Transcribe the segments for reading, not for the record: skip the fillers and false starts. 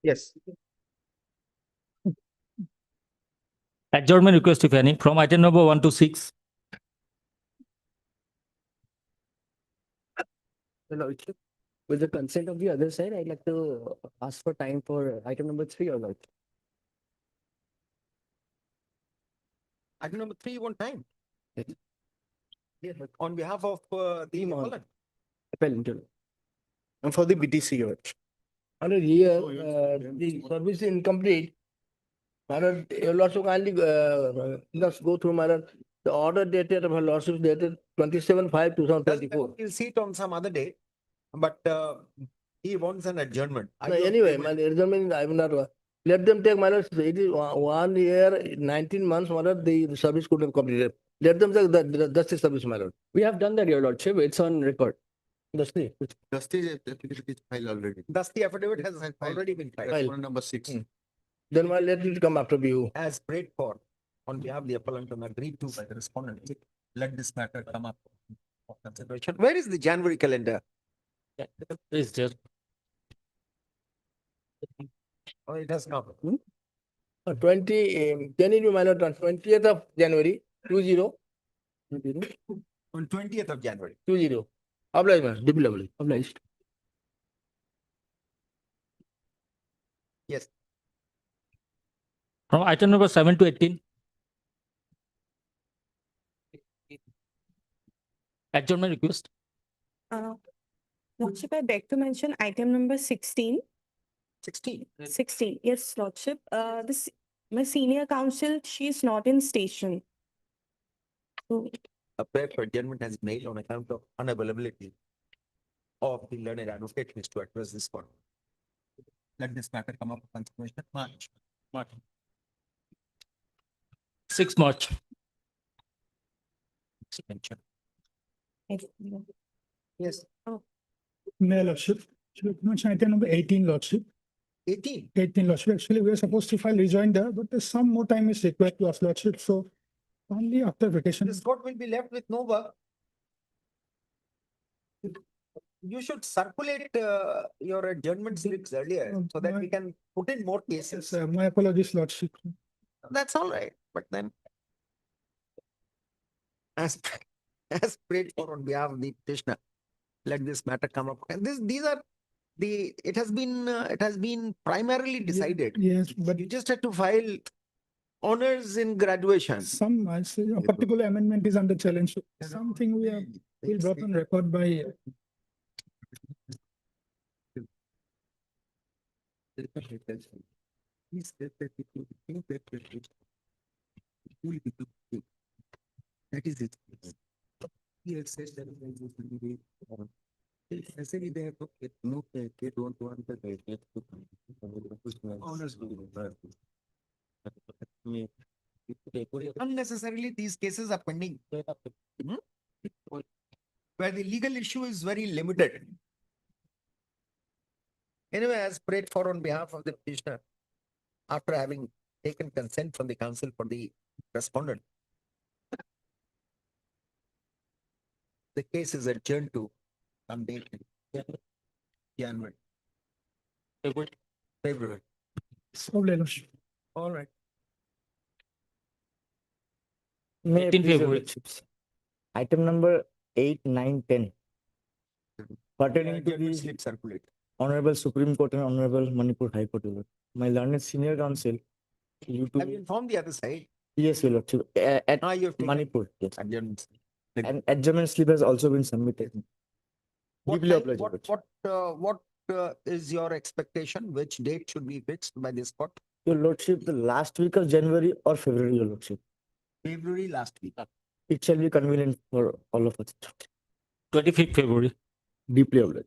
Yes. Adjournment request, if any, from item number 1 to 6. Your Lordship, with the consent of the other side, I'd like to ask for time for item number 3, Your Lordship. Item number 3, you want time? Yes. Yes, but on behalf of the Team on. appellant. Appellant, Your Lordship. And for the BTC, Your Lordship. Under here, the service is incomplete. Madam, your lordship kindly, let's go through, madam. The order dated of her lordship dated 27/5/2024. We'll see it on some other day, but he wants an adjournment. Are No, you anyway, okay my with- adjournment, I will not, let them take, madam, it is 1 year, 19 months, madam, the service could have completed. Let them take that's the service, madam. We have done that, Your Lordship. It's on record. That's the. Dusty application is filed already. Thus, the affidavit has already been filed. Correspondent number 6. Then why let it come after you? As prayed for on behalf of the appellant and agreed to by the respondent. Let this matter come up for consideration. Where is the January calendar? Is there? Oh, it has come. can it be, madam, 20th of January, 20, On 20th of January. 20. Obliged, madam, deeply obliged. Obliged. Yes. From item number 7 to 18. Adjournment request. Lordship, I beg to mention item number 16. 16. 16, yes, Lordship. My senior counsel, she is not in station. So, A prayer for adjournment has been made on account of unavailability of the learned advocate who is to address this one. Let this matter come up for consideration. March. 6 March. Extension. I- Yes. No, Lordship. Should we mention item number 18, Lordship? 18. 18, Lordship. Actually, we are supposed to file rejoinder, but there's some more time is required to us, Lordship. So only after vacation. This court will be left with no work. You should circulate your adjournment slips earlier so that we can put in more cases. Yes, my apologies, Lordship. That's all right, but then as as prayed for on behalf of the petitioner, let this matter come up. And these are it has been primarily decided. Yes, but You just have to file honors in graduation. some, I say, a particular amendment is under challenge. So something we have, will brought on record by, That is it. He had said that it will be, ऐसे भी they have no, they don't want the honors. Unnecessarily, these cases are pending. Where the legal issue is very limited. Anyway, as prayed for on behalf of the petitioner, after having taken consent from the counsel for the respondent, the case is adjourned to some date in January. February. so, Lordship. All right. May I 18 please, your February. Lordships? Item number 8, 9, 10. Pertaining to Adjournment the slip circulate. Honorable Supreme Court and Honorable Manipur High Court, Your Lord. My learned senior counsel, you Have you to, informed the other side? yes, Your Lordship, at Now you have taken Manipur, yes. adjournment. And adjournment slip has also been submitted. What Deeply time- obliged, Your Lordship. what is your expectation? Which date should be fixed by this court? Your Lordship, the last week of January or February, Your Lordship. February last week. It shall be convenient for all of us. 25th February. Deeply obliged.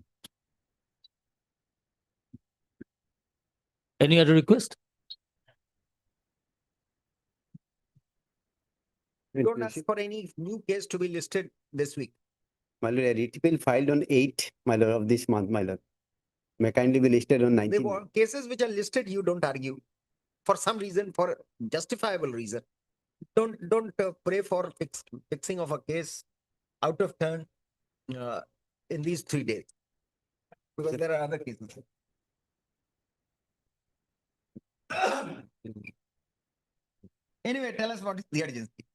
Any other request? Don't ask for any new case to be listed this week. My lord, a writ bill filed on 8th, my lord, of this month, my lord. May kindly be listed on They 19th. want cases which are listed, you don't argue. For some reason, for justifiable reason. Don't pray for fixing of a case out of turn in these 3 days. Because there are other cases. Anyway, tell us what is the urgency.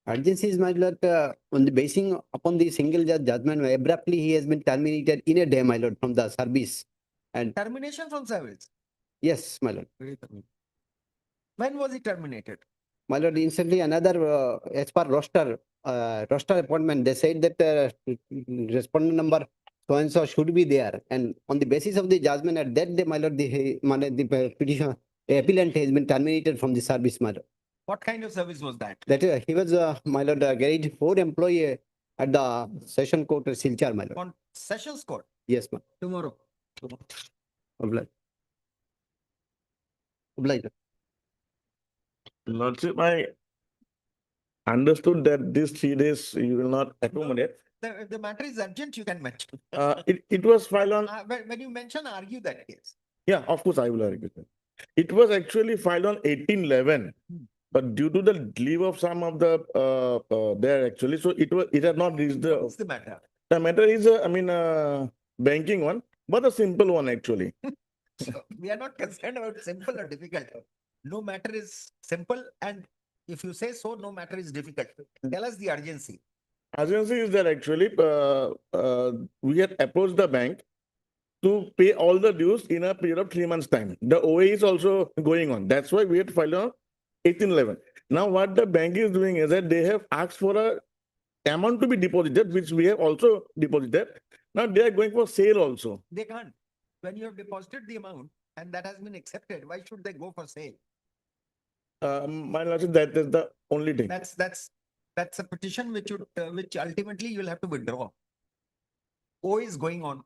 Urgency is, my lord, on the basing upon the single judge judgment, abruptly he has been terminated in a day, my lord, from the service. And Termination from service. yes, my lord. When was it terminated? My lord, instantly another, as per roster appointment, they said that respondent number so and so should be there. And on the basis of the judgment at that day, my lord, the petition, appellant has been terminated from the service, my lord. What kind of service was that? That he was, my lord, grade 4 employee at the session court, Silchar, my lord. On Sessions Court Yes, ma'am. tomorrow. Obliged. Obliged. Lordship, I understood that these 3 days you will not accommodate. If the matter is urgent, you can mention. It was filed on, When you mention, argue that case. yeah, of course, I will argue that. It was actually filed on 1811. But due to the leave of some of the, there actually, so it had not reached What's the the matter? matter is, banking one, but a simple one actually. So we are not concerned about simple or difficult. No matter is simple, and if you say so, no matter is difficult. Tell us the urgency. Urgency is that actually, we had approached the bank to pay all the dues in a period of 3 months' time. The OA is also going on. That's why we had filed on 1811. Now, what the bank is doing is that they have asked for a amount to be deposited, which we have also deposited. Now they are going for sale also. They can't. When you have deposited the amount and that has been accepted, why should they go for sale? My lordship, that is the only thing. That's a petition which would, which ultimately you'll have to withdraw. O is going on.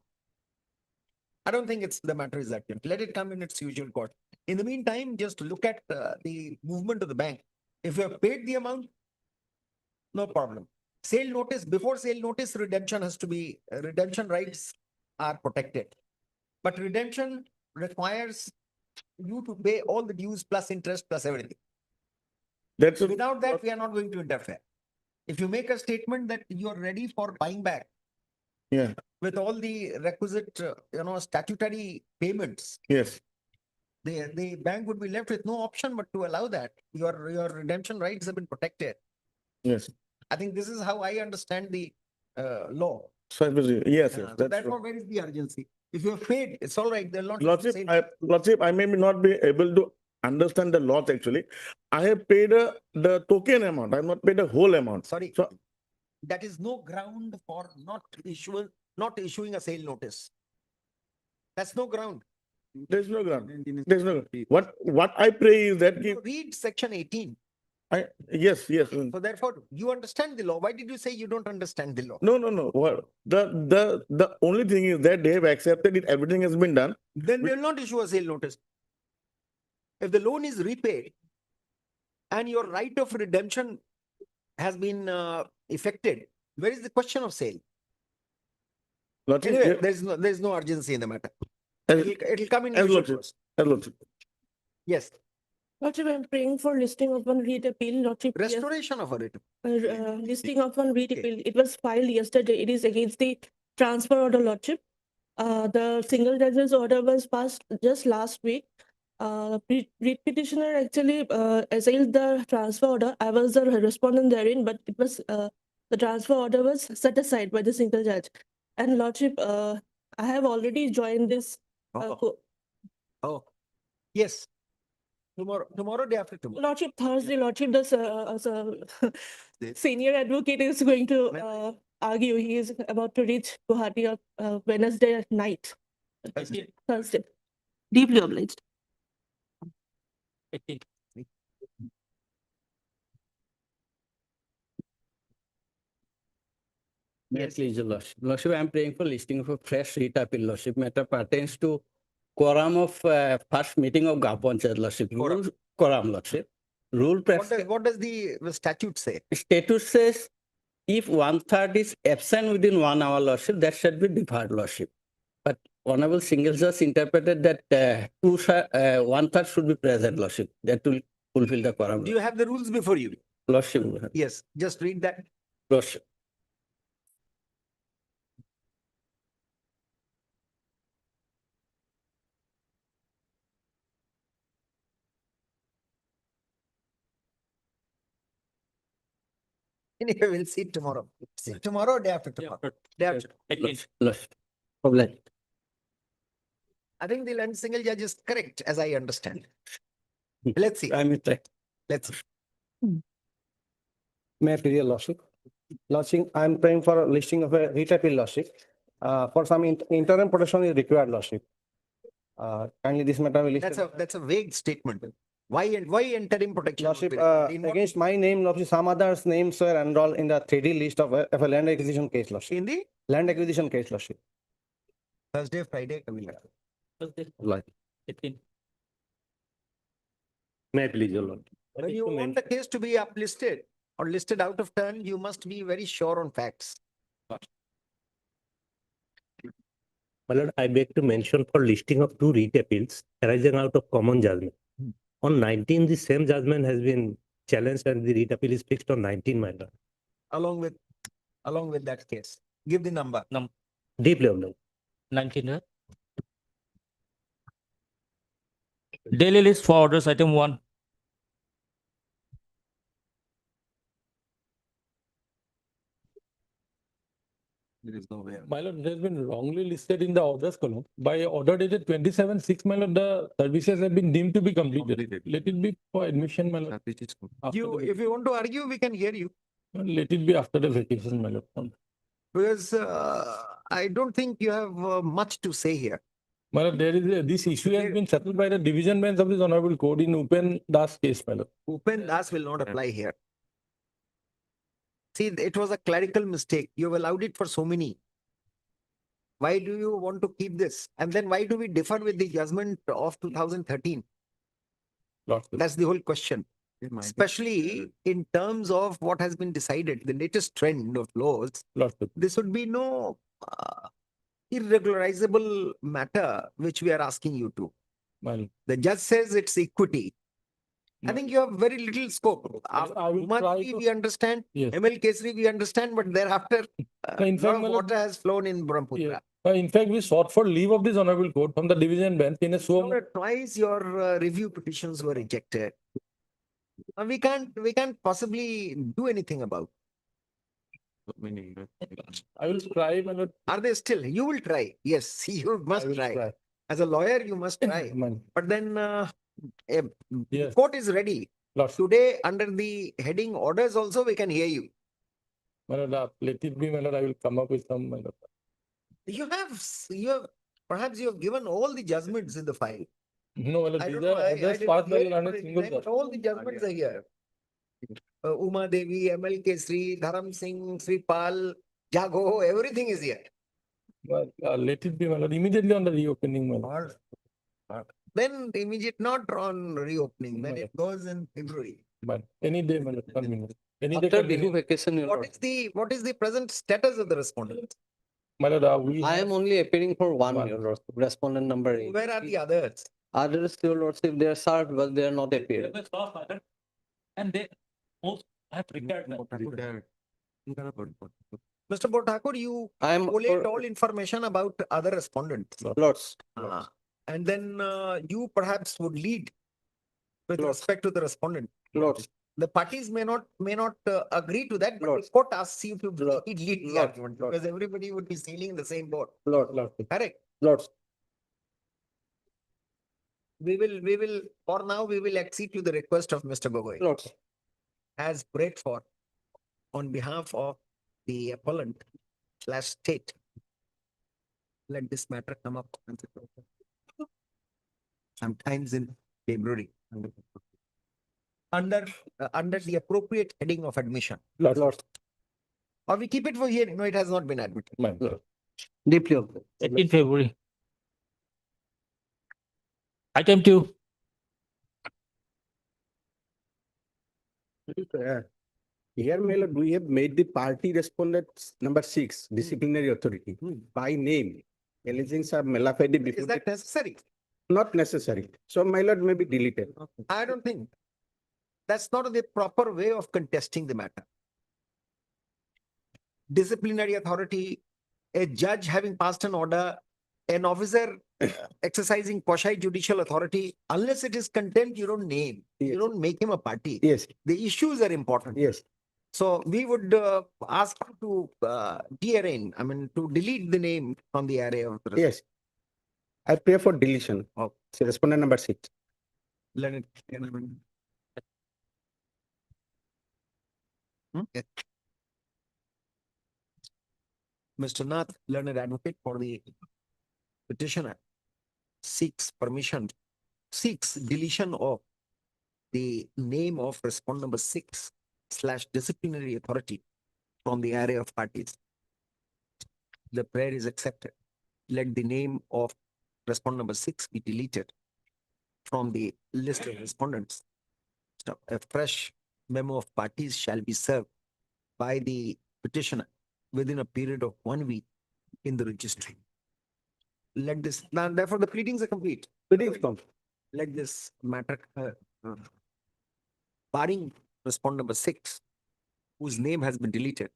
I don't think it's the matter is urgent. Let it come in its usual course. In the meantime, just look at the movement of the bank. If you have paid the amount, no problem. Sale notice, before sale notice, redemption has to be, redemption rights are protected. But redemption requires you to pay all the dues plus interest plus everything. That's Without that, we are not going to interfere. If you make a statement that you are ready for buying back yeah, with all the requisite, statutory payments, yes. the bank would be left with no option but to allow that. Your redemption rights have been protected. Yes. I think this is how I understand the law. So, yes, So yes, that's therefore, true. where is the urgency? If you have paid, it's all right. They'll not. Lordship, say- Lordship, I may not be able to understand the laws actually. I have paid the token amount. I have not paid the whole amount. Sorry, So, that is no ground for not issuing a sale notice. That's no ground. there's no ground. There's no, what I pray is that, Read section 18. yes. So therefore, you understand the law. Why did you say you don't understand the law? No. Well, the only thing is that they have accepted it. Everything has been done. Then they will not issue a sale notice. If the loan is repaid and your right of redemption has been effected, where is the question of sale? Lordship, Anyway, yeah, there's no urgency in the matter. as- It'll come in as usual Lordship. course. Lordship. Yes, Lordship, I'm praying for listing of one read appeal. Lordship, yes, restoration of a writ. listing of one read Okay. appeal. It was filed yesterday. It is against the transfer order, Lordship. The single judge's order was passed just last week. Read petitioner actually assailed the transfer order. I was the respondent therein, but it was the transfer order was set aside by the single judge. And Lordship, I have already joined this. Oh, yes. Tomorrow, day after tomorrow. Lordship, Thursday, Lordship, the senior advocate is going to argue. He is about to reach Guwahati on Wednesday night. Thursday. Deeply obliged. Yes, please, Your Lordship. Lordship, I am praying for listing of a fresh writ appeal, Lordship. Matter pertains to quorum of first meeting of Gaon Panchayat, Lordship. Quorum. Quorum, Lordship. Rule What does the statute say? statute says if 1/3 is absent within 1 hour, Lordship, that should be deferred, Lordship. But Honorable Single Judge interpreted that 1/3 should be present, Lordship. That will fulfill the quorum. Do you have the rules before you? Lordship, Yes, just read that. Lordship. Anyway, we'll see tomorrow. Tomorrow, or day after tomorrow. Day after. Lordship. I think the land single judge is correct, as I understand. Let's see. I mean, Let's see. May I please your lordship? Lordship, I am praying for a listing of a writ appeal lordship. For some interim protection is required lordship. Kindly this matter will list. That's a vague statement. Why interim protection? would Lordship, be required? In what- against my name, lordship, some others' names were enrolled in the 3D list of a land acquisition case lordship. In the Land acquisition case lordship. Thursday, Friday, Kavila. May I please your lord? When you want the case to be uplisted or listed out of turn, you must be very sure on facts. My lord, I beg to mention for listing of two writ appeals arising out of common judgment. On 19, the same judgment has been challenged and the writ appeal is fixed on 19, my lord. Along with that case. Give the number. Deep level. 19, right? Daily list for orders, item 1. There is no way. My lord, it has been wrongly listed in the orders column. By order dated 27/6, my lord, the services have been deemed to be completed. Let it be for admission, my lord. After If you want to argue, we can hear you. Let it be after the vacation, my lord. Because I don't think you have much to say here. My lord, this issue has been settled by the division bench of this honorable court in Upen Das case, my lord. Upen Das will not apply here. See, it was a clerical mistake. You have allowed it for so many. Why do you want to keep this? And then why do we differ with the judgment of 2013? Lordship. That's the whole question. Especially in terms of what has been decided, the latest trend of laws, Lordship. this would be no irregularizable matter which we are asking you to. My lord. The judge says it's equity. I No. think you have very little scope. I will Umar try Ji, to- we understand. Yes. ML Kesri, we understand, but thereafter, In lot fact, of my lord, water has flown in Brahmaputra. in fact, we sought for leave of this honorable court from the division bench in a so. Twice your review petitions were rejected. We can't possibly do anything about. I will try, my lord. Are they still? You will try. Yes, you I must will try. As a lawyer, you must try. My lord. But then Yes. court is ready. Lordship. Today, under the heading orders also, we can hear you. My lord, let it be, my lord. I will come up with some, my lord. You have, perhaps you have given all the judgments in the file. No, my lord, I these don't are know, I orders didn't passed by hear the it, Lord but single judge. all the judgments are here. Uma Devi, ML Kesri, Dharam Singh, Sri Pal, Jago, everything is here. But, let it be, my lord, immediately on the reopening, my lord. Then immediate not on reopening, then Right. it goes in February. But any day, my lord, convenient. Any day After convenient. Bihu vacation, your What lord. is the present status of the respondent? My lord, we I have- am only appearing for one, One. your lordship, respondent number 8. Where are the others? Others, your lordship, they are served, but they are not appeared. And they most have prepared. Mr. Botakur, you I am, collate all information about other respondents. lords, And then you perhaps would lead with Lord. respect to the respondent. lords, The parties may not agree to that, but the Lord. court asks you to Lord. lead the Lord. argument Lord. because everybody would be sailing in the same boat. lords, Correct. lords. We will, for now, we will accede to the request of Mr. Gogoi Lords, as prayed for on behalf of the appellant / state. Let this matter come up sometimes in February. Under the appropriate heading of admission. lords, Or we keep it for hearing. No, it has not been admitted. My lord. deeply observed. 18 February. Item 2. Here, my lord, we have made the party respondent number 6, disciplinary authority, by name. Alleging some malafide before. Is that necessary? Not necessary. So, my lord, may be deleted. I don't think. That's not the proper way of contesting the matter. Disciplinary authority, a judge having passed an order, an officer exercising quasi judicial authority, unless it is contempt, you don't name. You Yes. don't make him a party. Yes, The issues are important. yes. So we would ask you to dearrange, I mean, to delete the name from the array of the. Yes. I pray for deletion. Oh. So respondent number 6. Let it. I mean, yes. Mr. Nath, learned advocate for the petitioner, seeks deletion of the name of respondent number 6/disciplinary authority from the array of parties. The prayer is accepted. Let the name of respondent number 6 be deleted from the list of respondents. Stop. A fresh memo of parties shall be served by the petitioner within a period of 1 week in the registry. Let this, now therefore the pleadings are complete. Let this matter, barring respondent number 6, whose name has been deleted,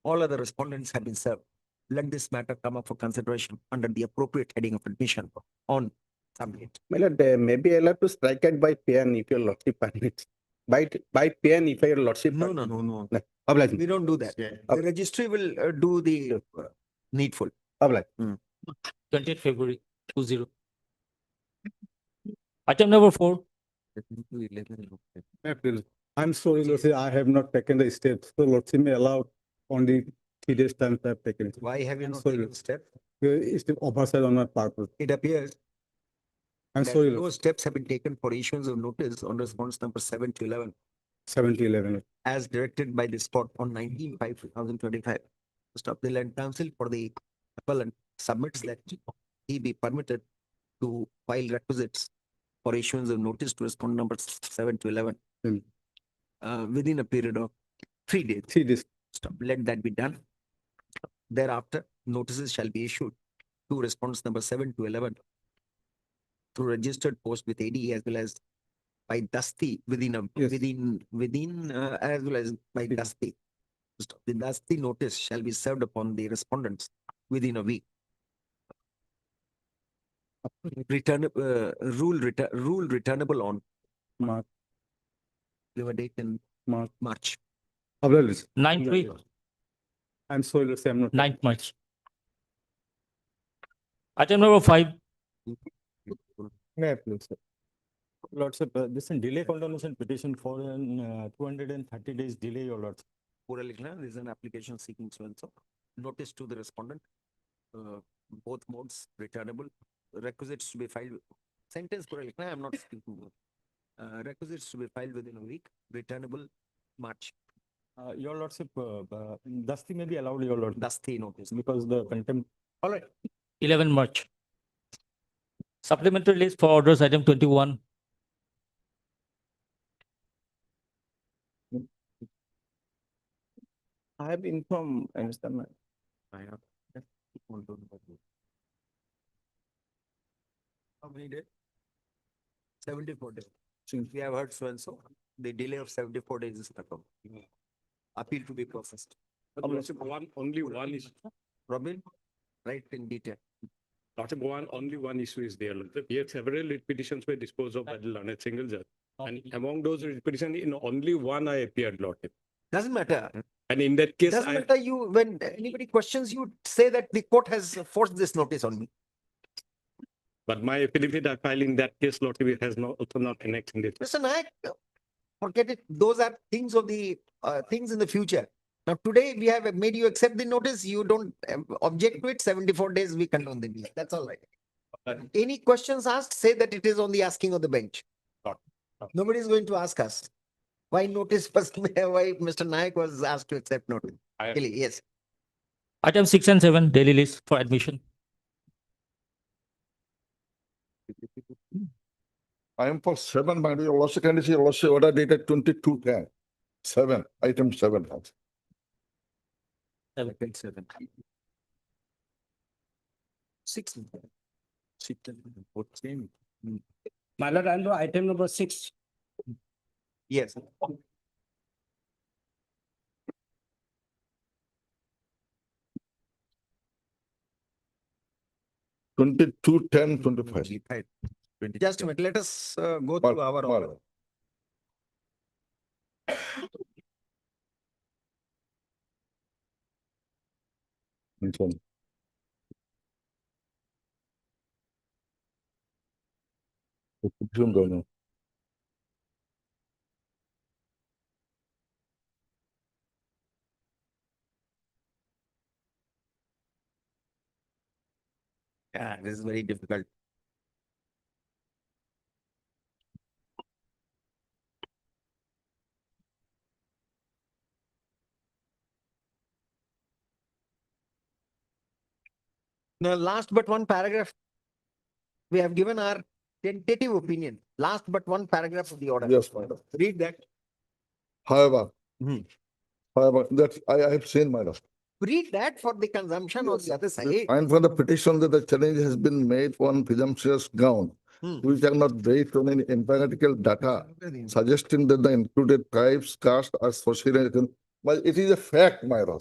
all other respondents have been served. Let this matter come up for consideration under the appropriate heading of admission on submit. My lord, maybe allowed to strike it by pen if your lordship permits. By pen if your lordship. No. No. Oblige. We don't do that. The registry will do the needful. Oblige. 28 February 20. Item number 4. I'm sorry, Lordship, I have not taken the steps. So Lordship may allow only 3 days time to have taken. Why have you I'm not sorry. taken step? It's the oversight on my purpose. It appears I'm that sorry, no Lordship. steps have been taken for issuance of notice on response number 7 to 11 7011. as directed by this court on 19/5/2025. Stop the land council for the appellant submits that he be permitted to file requisites for issuance of notice to respond number 7 to 11 Hmm. within a period of 3 days. 3 days. Stop. Let that be done. Thereafter, notices shall be issued to response number 7 to 11 through registered post with AD as well as by Dusty within a Yes. within as well as by Yes. Dusty. Stop. The Dusty notice shall be served upon the respondents within a week. Rule returnable on Mark. give a date in Mark. March. Oblige. 9/3. I'm sorry, Lordship, I'm not. 9th March. Item number 5. May I please, sir? Lordship, this is delay condemnation petition for an 230 days delay, your Lordship. Pura likhna, there is an application seeking so and so. Notice to the respondent. Both modes returnable. Requisites to be filed. Sentence pura likhna, I am not speaking. Requisites to be filed within a week. Returnable March. Your Lordship, Dusty may be allowed, your Lordship, Dusty notice. because the contempt. All right. 11 March. Supplementary list for orders item 21. I have informed, I understand, ma'am. I have. Yes. Hold on. How many days? 74 days. Since we have heard so and so, the delay of 74 days is performed. Appeal to be processed. Only one is, Robin, write in detail. only one issue is there. Here several writ petitions were disposed of by the learned single judge. And among those writ petitions, in only one I appeared, Lordship. Doesn't matter. And in that case, Doesn't I, matter you, when anybody questions you, say that the court has forced this notice on me. but my affidavit I filed in that case, Lordship, it has not, also not connected it. Mr. Nayak, forget it. Those are things of the, things in the future. Now, today we have made you accept the notice. You don't object to it. 74 days, we condone the delay. That's all right. Any questions asked, say that it is on the asking of the bench. Nobody is going to ask us. Why notice first, why Mr. Nayak was asked to accept notice. Really, yes. Item 6 and 7, daily list for admission. I am for 7, my dear Lordship, can you see Lordship order dated 22/10? 7, item 7. Second, 7. 6. My lord, under item number 6. Yes. Twenty-two, 10, 25. Just a minute, let us go through our order. Inform. Petition going on. Yeah, this is very difficult. Now, last but one paragraph, we have given our tentative opinion. Last but one paragraph of the order. Yes, madam. Read that. However, Hmm. however, that I have seen, madam. Read that for the consumption on the other side. And for the petition that the challenge has been made on presumptuous ground, Hmm. which are not based on any empirical data, suggesting that the included tribes, caste are socially. Well, it is a fact, madam.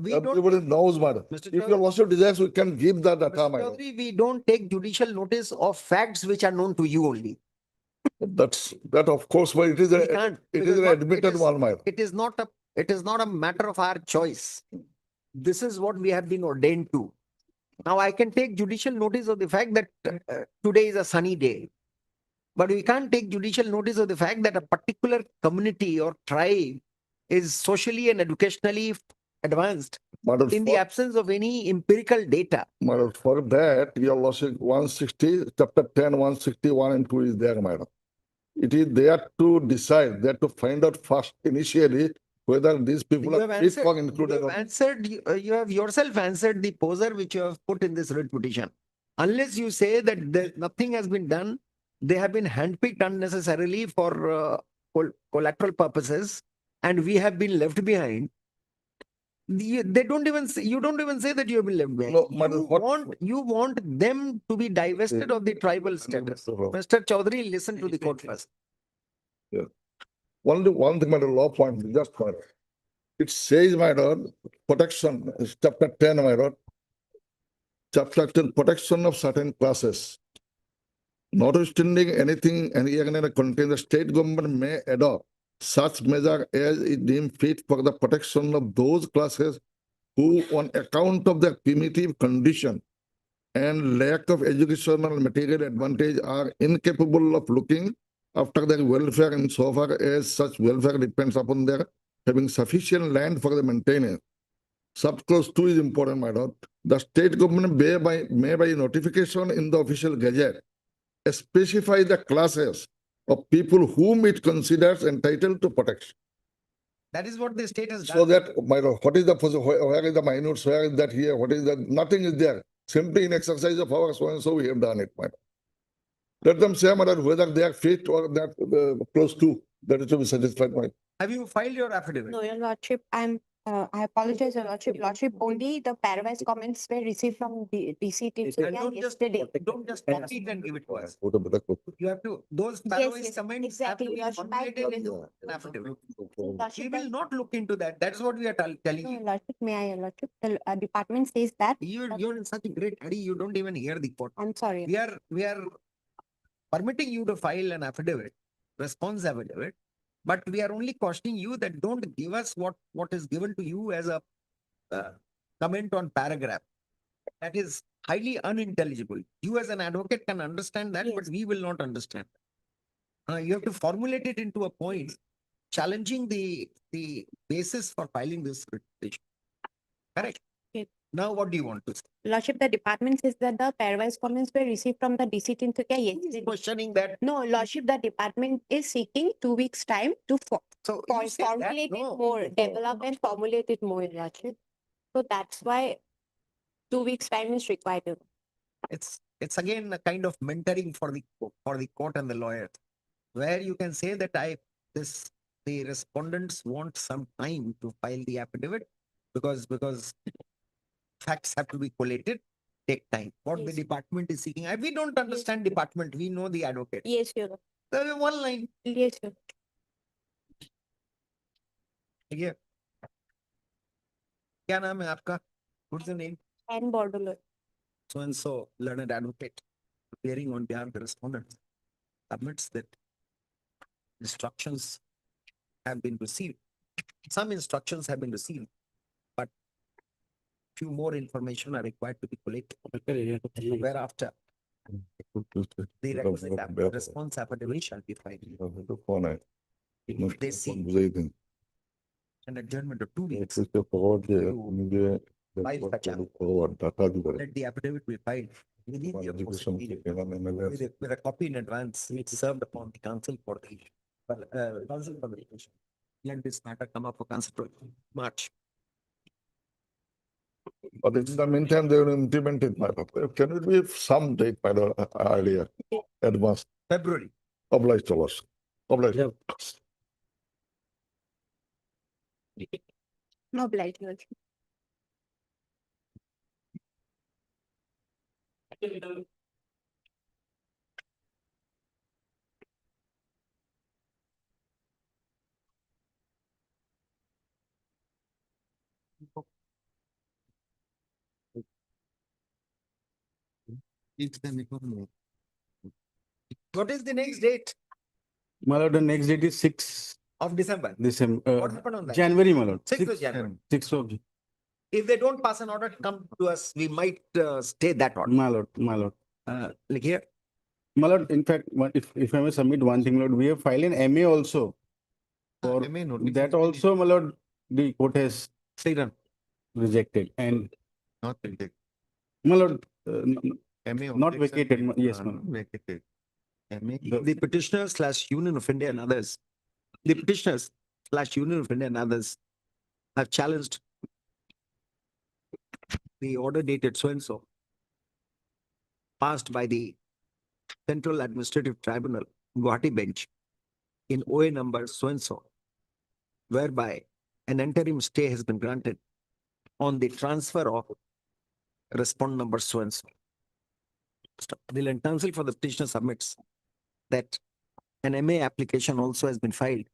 We don't, Everybody knows, madam. Mr. If your Chaudhary- lordship desires, we can give the data, Mr. madam. Chaudhary, we don't take judicial notice of facts which are known to you only. That of course, but it is We a, can't. it because is an what- admitted one, madam. It is not a matter of our choice. This is what we have been ordained to. Now I can take judicial notice of the fact that today is a sunny day. But we can't take judicial notice of the fact that a particular community or tribe is socially and educationally advanced Madam, in the absence of any empirical data. madam, for that, your lordship 160, chapter 10, 161 and 2 is there, madam. It is there to decide, there to find out first initially whether these people You have are fit answered, for included. you have answered, you have yourself answered the poser which you have put in this writ petition. Unless you say that nothing has been done, they have been handpicked unnecessarily for collateral purposes, and we have been left behind. They don't even say, you don't even say that you have been left behind. No, madam, You want them to be divested of the tribal status. Mr. Chaudhary, listen to the court first. Only one thing, madam, law point, just madam. It says, madam, protection, chapter 10, madam. Chapter 10, protection of certain classes. Notwithstanding anything, any contain the state government may adopt such measure as is deemed fit for the protection of those classes who, on account of their primitive condition and lack of educational material advantage, are incapable of looking after their welfare insofar as such welfare depends upon their having sufficient land for the maintenance. Subclause 2 is important, my lord. The state government may by notification in the official gazette specify the classes of people whom it considers entitled to protection. That is what the state has So done. that, my lord, what is the, where is the minutes, where is that here, what is that, nothing is there. Simply in exercise of our so and so we have done it, my lord. Let them say, my lord, whether they are fit or that close to, that is to be satisfied, my lord. Have you filed your affidavit? No, your lordship, I apologize, your lordship. Lordship, only the pair-wise comments were received from the DC team And don't just copy it and give it to us. You have to, those pair-wise yes, comments have to exactly. be Your lordship, I formulated in will- an affidavit. We Lordship, will not look into that. That's what we are telling No, you. your lordship, may I, your lordship? The department says that, You're in such a great hurry, you don't even hear the court. I'm sorry. We are permitting you to file an affidavit, response affidavit, but we are only cautioning you that don't give us what is given to you as a comment on paragraph. That is highly unintelligible. You as an advocate can understand that, but Yes. we will not understand. You have to formulate it into a point challenging the basis for filing this petition. Correct? Okay. Now what do you want to say? Lordship, the department says that the pair-wise comments were received from the DC team. Yesterday. Questioning that. No, lordship, the department is seeking 2 weeks' time to So you said that, formulate no. it more, develop and formulate it more, your lordship. So that's why 2 weeks' time is required. It's again a kind of mentoring for the court and the lawyers, where you can say that the respondents want some time to file the affidavit because facts have to be collated, take time. What the Yes. department is seeking, we don't understand department, we know the advocate. Yes, your lordship. So one line Yes, your here. क्या नाम है आपका? What's the name? and border law. So and so learned advocate appearing on behalf of the respondent admits that instructions have been received. Some instructions have been received, but few more information are required to be collected. Whereafter, the requisite response affidavit shall be filed. They see an adjournment of 2 weeks. File such Let the affidavit be filed within the opposite period with a copy in advance, which served upon the council for the council for the petition. Let this matter come up for consideration. March. But in the meantime, they will implement it, my lord. Can it be some date, my lord, earlier, advance, February. obliged to us, obliged. No blight, Your Lordship. What is the next date My lord, the next date is 6 of December? December, What happened on that? January, my lord. 6th of January. 6th of, If they don't pass an order, come to us, we might stay that order. my lord, my lord. Like here, My lord, in fact, if I may submit one thing, lord, we have filed an MA also. For that also, my lord, the court has rejected and, Not rejected. my lord, Not vacated, yes, ma'am. Vacated. the petitioners slash Union of India and others, the petitioners slash Union of India and others have challenged the order dated so and so passed by the Central Administrative Tribunal, Guwahati bench in OA number so and so, whereby an interim stay has been granted on the transfer of respondent number so and so. The land council for the petitioner submits that an MA application also has been filed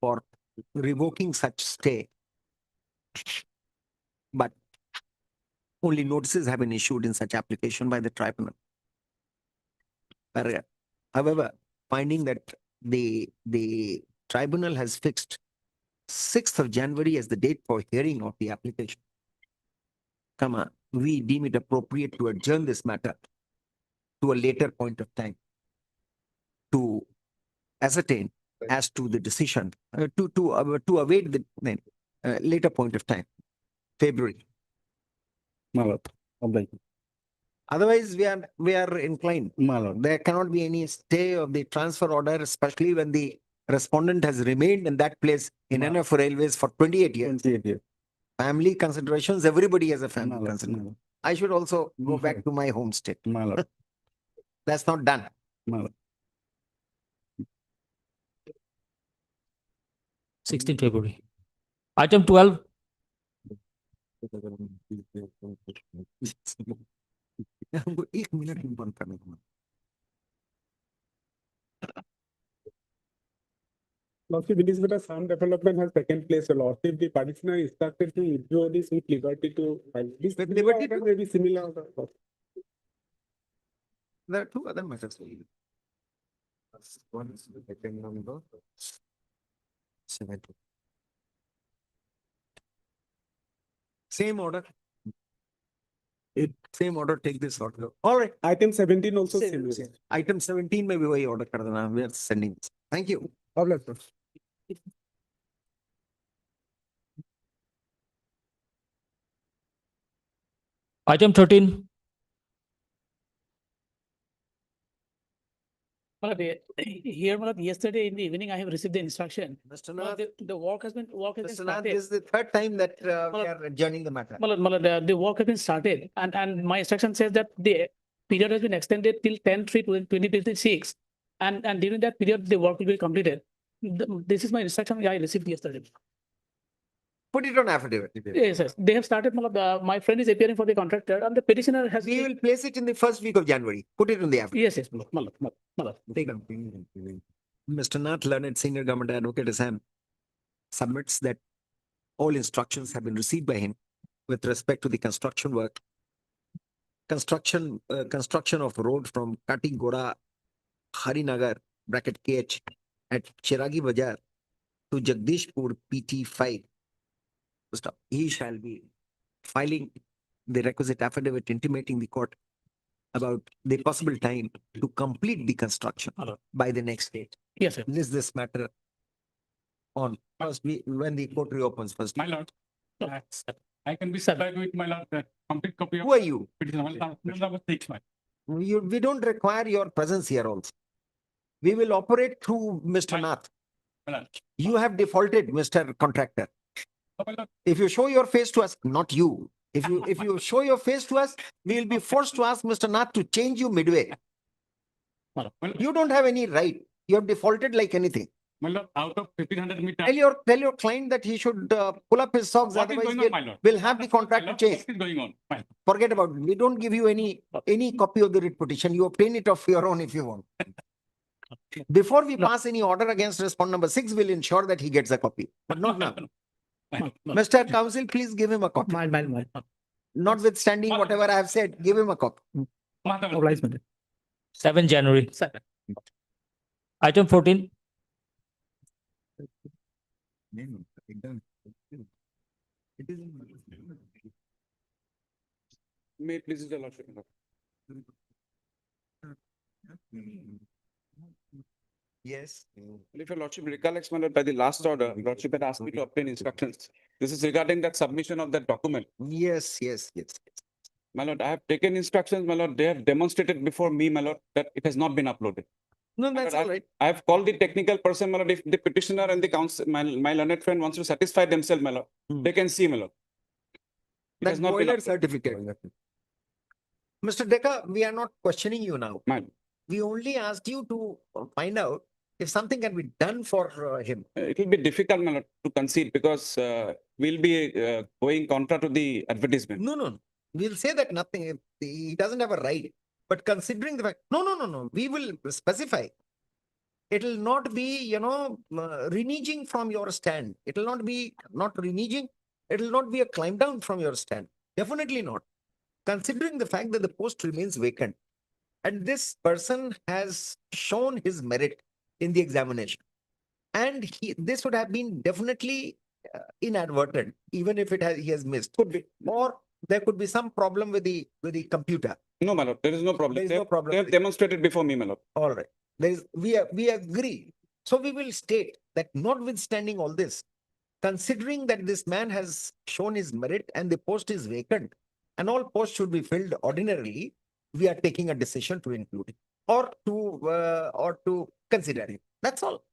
for revoking such stay. But only notices have been issued in such application by the tribunal. However, finding that the tribunal has fixed 6th of January as the date for hearing of the application, we deem it appropriate to adjourn this matter to a later point of time to ascertain as to the decision, to await the later point of time, February. My lord, obliged. Otherwise, we are inclined. My lord, There cannot be any stay of the transfer order, especially when the respondent has remained in that place in NF Railways for 28 years. 28 years. Family considerations, everybody has a My family lord, my consideration. lord, I should also go Mhm. back to my home state. my lord, That's not done. my lord. 16 February. Item 12, हमको 1 minute में बंद करने को। Lordship, it is that some development has taken place. So Lordship, the petitioner is instructed to withdraw this with liberty to file. This With liberty order to- may be similar. There are two other matters. One is the second number. 70. Same order. Same order, take this order. All right. Item 17 also Same. similar. Item 17 में भी वही order कर देना. We are sending. Thank you. Obliged, sir. item 13, Here, yesterday in the evening, I have received the instruction. Mr. Nath, The work has been Mr. Nath, started. this is the third time that we are adjourning the matter. The work has been started and my instruction says that the period has been extended till 10/3/2026. And during that period, the work will be completed. This is my instruction I received yesterday. Put it on affidavit. Yes, they have started, my friend is appearing for the contractor and the petitioner has. We will place it in the first week of January. Put it on the affidavit. Yes, Take it. Mr. Nath, learned senior government advocate Assam, submits that all instructions have been received by him with respect to the construction work. Construction of road from Katigora, Harinagar, bracket KH, at Chiragi Bazaar to Jagdishpur PT5. He shall be filing the requisite affidavit intimating the court about the possible time to complete the construction by the next date. Yes, sir. List this matter on first when the court reopens first. My lord, I can be supplied with my lord, complete copy of. Who are you? petition. Number 6, my. We don't require your presence here also. We will operate through Mr. Nath. My lord. You have defaulted, Mr. Contractor. Oh, my lord. If you show your face to us, not you. If you show your face to us, we will be forced to ask Mr. Nath to change you midway. My lord. You don't have any right. You have defaulted like anything. My lord, out of 1500 meters. Tell your client that he should pull up his socks, What is otherwise going on, my lord? we'll have the contract My lord, changed. What is going on? My lord. Forget about it. We don't give you any copy of the writ petition. You obtain it of your own if you want. Before we pass any order against respondent number 6, we'll ensure that he gets a copy, but not now. Mr. Counsel, please give him a copy. Notwithstanding whatever I have said, give him a copy. 7 January. Item 14, May it please the lordship. Yes. If your lordship recollects, my lord, by the last order, lordship had asked me to obtain instructions. This is regarding that submission of that document. Yes. My lord, I have taken instructions, my lord. They have demonstrated before me, my lord, that it has not been uploaded. No, that's all right. I have called the technical person, my lord. If the petitioner and the counsel, my learned friend wants to satisfy themselves, my lord, they can see, my lord. It has That not been boiler uploaded. certificate. Mr. Deca, we are not questioning you now. My lord. We only asked you to find out if something can be done for him. It will be difficult, my lord, to concede because we'll be going contra to the advertisement. No. We'll say that nothing, he doesn't have a right. But considering the fact, no. We will specify. It will not be, reneging from your stand. It will not be not reneging. It will not be a climb down from your stand. Definitely not. Considering the fact that the post remains vacant and this person has shown his merit in the examination. And this would have been definitely inadvertent, even if he has missed. Could be. Or there could be some problem with the computer. No, my lord, there is no problem. There is no problem They have with it. demonstrated before me, my lord. All right. We agree. So we will state that notwithstanding all this, considering that this man has shown his merit and the post is vacant and all posts should be filled ordinarily, we are taking a decision to include it or to consider it. That's all.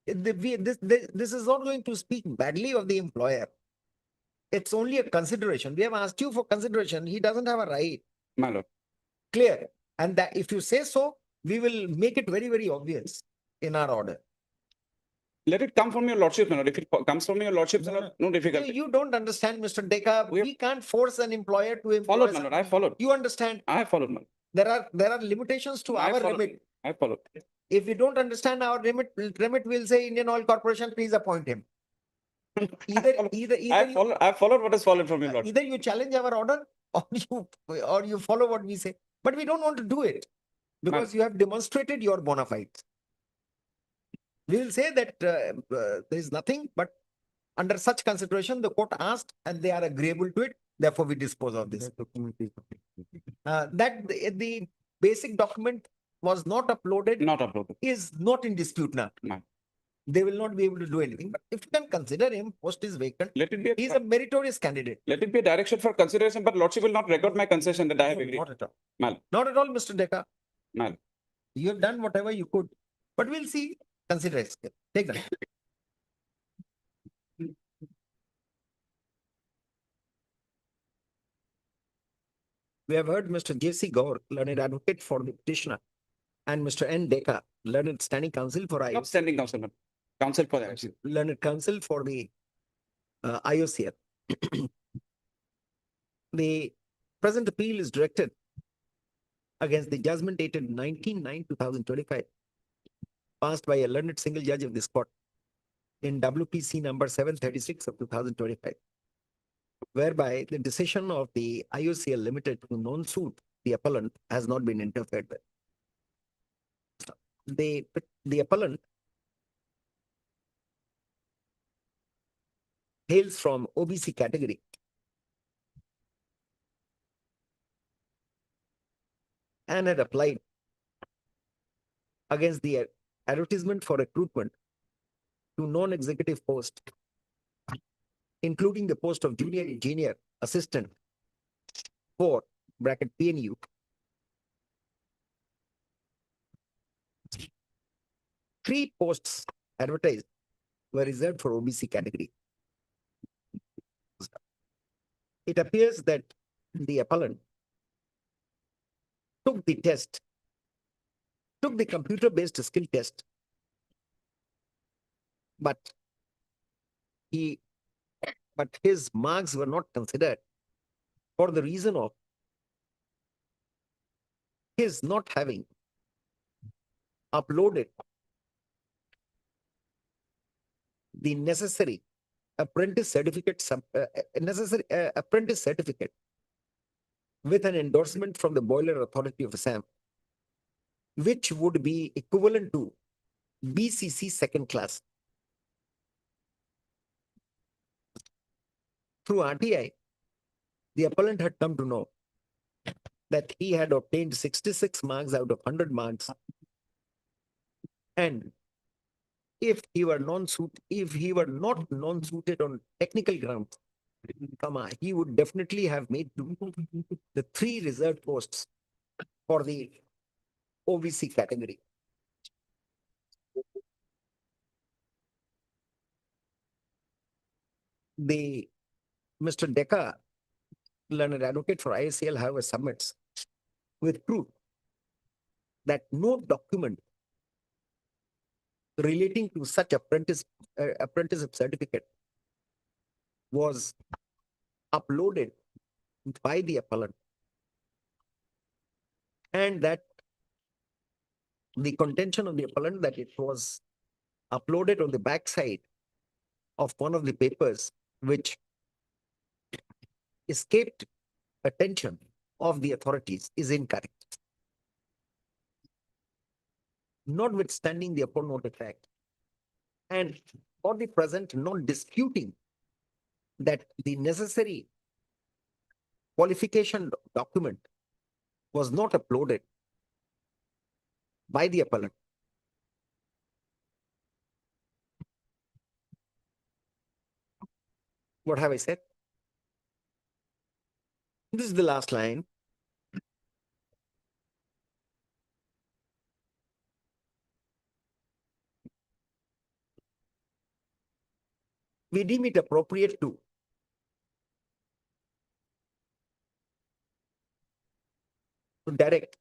This is not going to speak badly of the employer. It's only a consideration. We have asked you for consideration. He doesn't have a right. My lord. Clear. And that if you say so, we will make it very, very obvious in our order. Let it come from your lordship, my lord. If it comes from your lordship, my lord, no difficulty. You don't understand, Mr. Deca. We can't force an employer to employ. Followed, my lord. I followed. You understand? I have followed, my lord. There are limitations to our remit. I followed. If we don't understand our remit, we'll say Indian Oil Corporation, please appoint him. I followed what is followed from your lord. Either you challenge our order or you follow what we say. But we don't want to do it because you have demonstrated your bona fides. We will say that there is nothing, but under such consideration, the court asked and they are agreeable to it. Therefore, we dispose of this. That the basic document was not uploaded. Not uploaded. Is not in dispute now. No. They will not be able to do anything. But if you can consider him, post is vacant. Let it be. He's a meritorious candidate. Let it be a direction for consideration, but lordship will not record my concession that I have agreed. Not at all. Mal. Not at all, Mr. Deca. Mal. You have done whatever you could, but we'll see. Consider it. Take that. We have heard Mr. J.C. Gaur, learned advocate for the petitioner, and Mr. N. Deca, learned standing counsel for IOCL. Not standing counsel, man. Counsel for the IOCL. Learned counsel for the IOCL. The present appeal is directed against the judgment dated 19/9/2025, passed by a learned single judge of this court in WPC number 736 of 2025, whereby the decision of the IOCL Limited to non-suit the appellant has not been interfered with. The appellant hails from OBC category and had applied against the advertisement for recruitment to non-executive post, including the post of junior engineer assistant for bracket PNU. Three posts advertised were reserved for OBC category. It appears that the appellant took the test, took the computer-based skill test, but his marks were not considered for the reason of his not having uploaded the necessary apprentice certificate, apprentice certificate with an endorsement from the Boiler Authority of Assam, which would be equivalent to BCC second class. Through RTI, the appellant had come to know that he had obtained 66 marks out of 100 marks. And if he were not non-suited on technical grounds, he would definitely have made the 3 reserved posts for the OBC category. The Mr. Decca, learned advocate for ISCL, however, submits with proof that no document relating to such apprenticeship certificate was uploaded by the appellant, and that the contention of the appellant that it was uploaded on the backside of one of the papers which escaped attention of the authorities is incorrect. Notwithstanding the aforementioned fact, and for the present not disputing that the necessary qualification document was not uploaded by the appellant, what have I said? This is the last line. We deem it appropriate to direct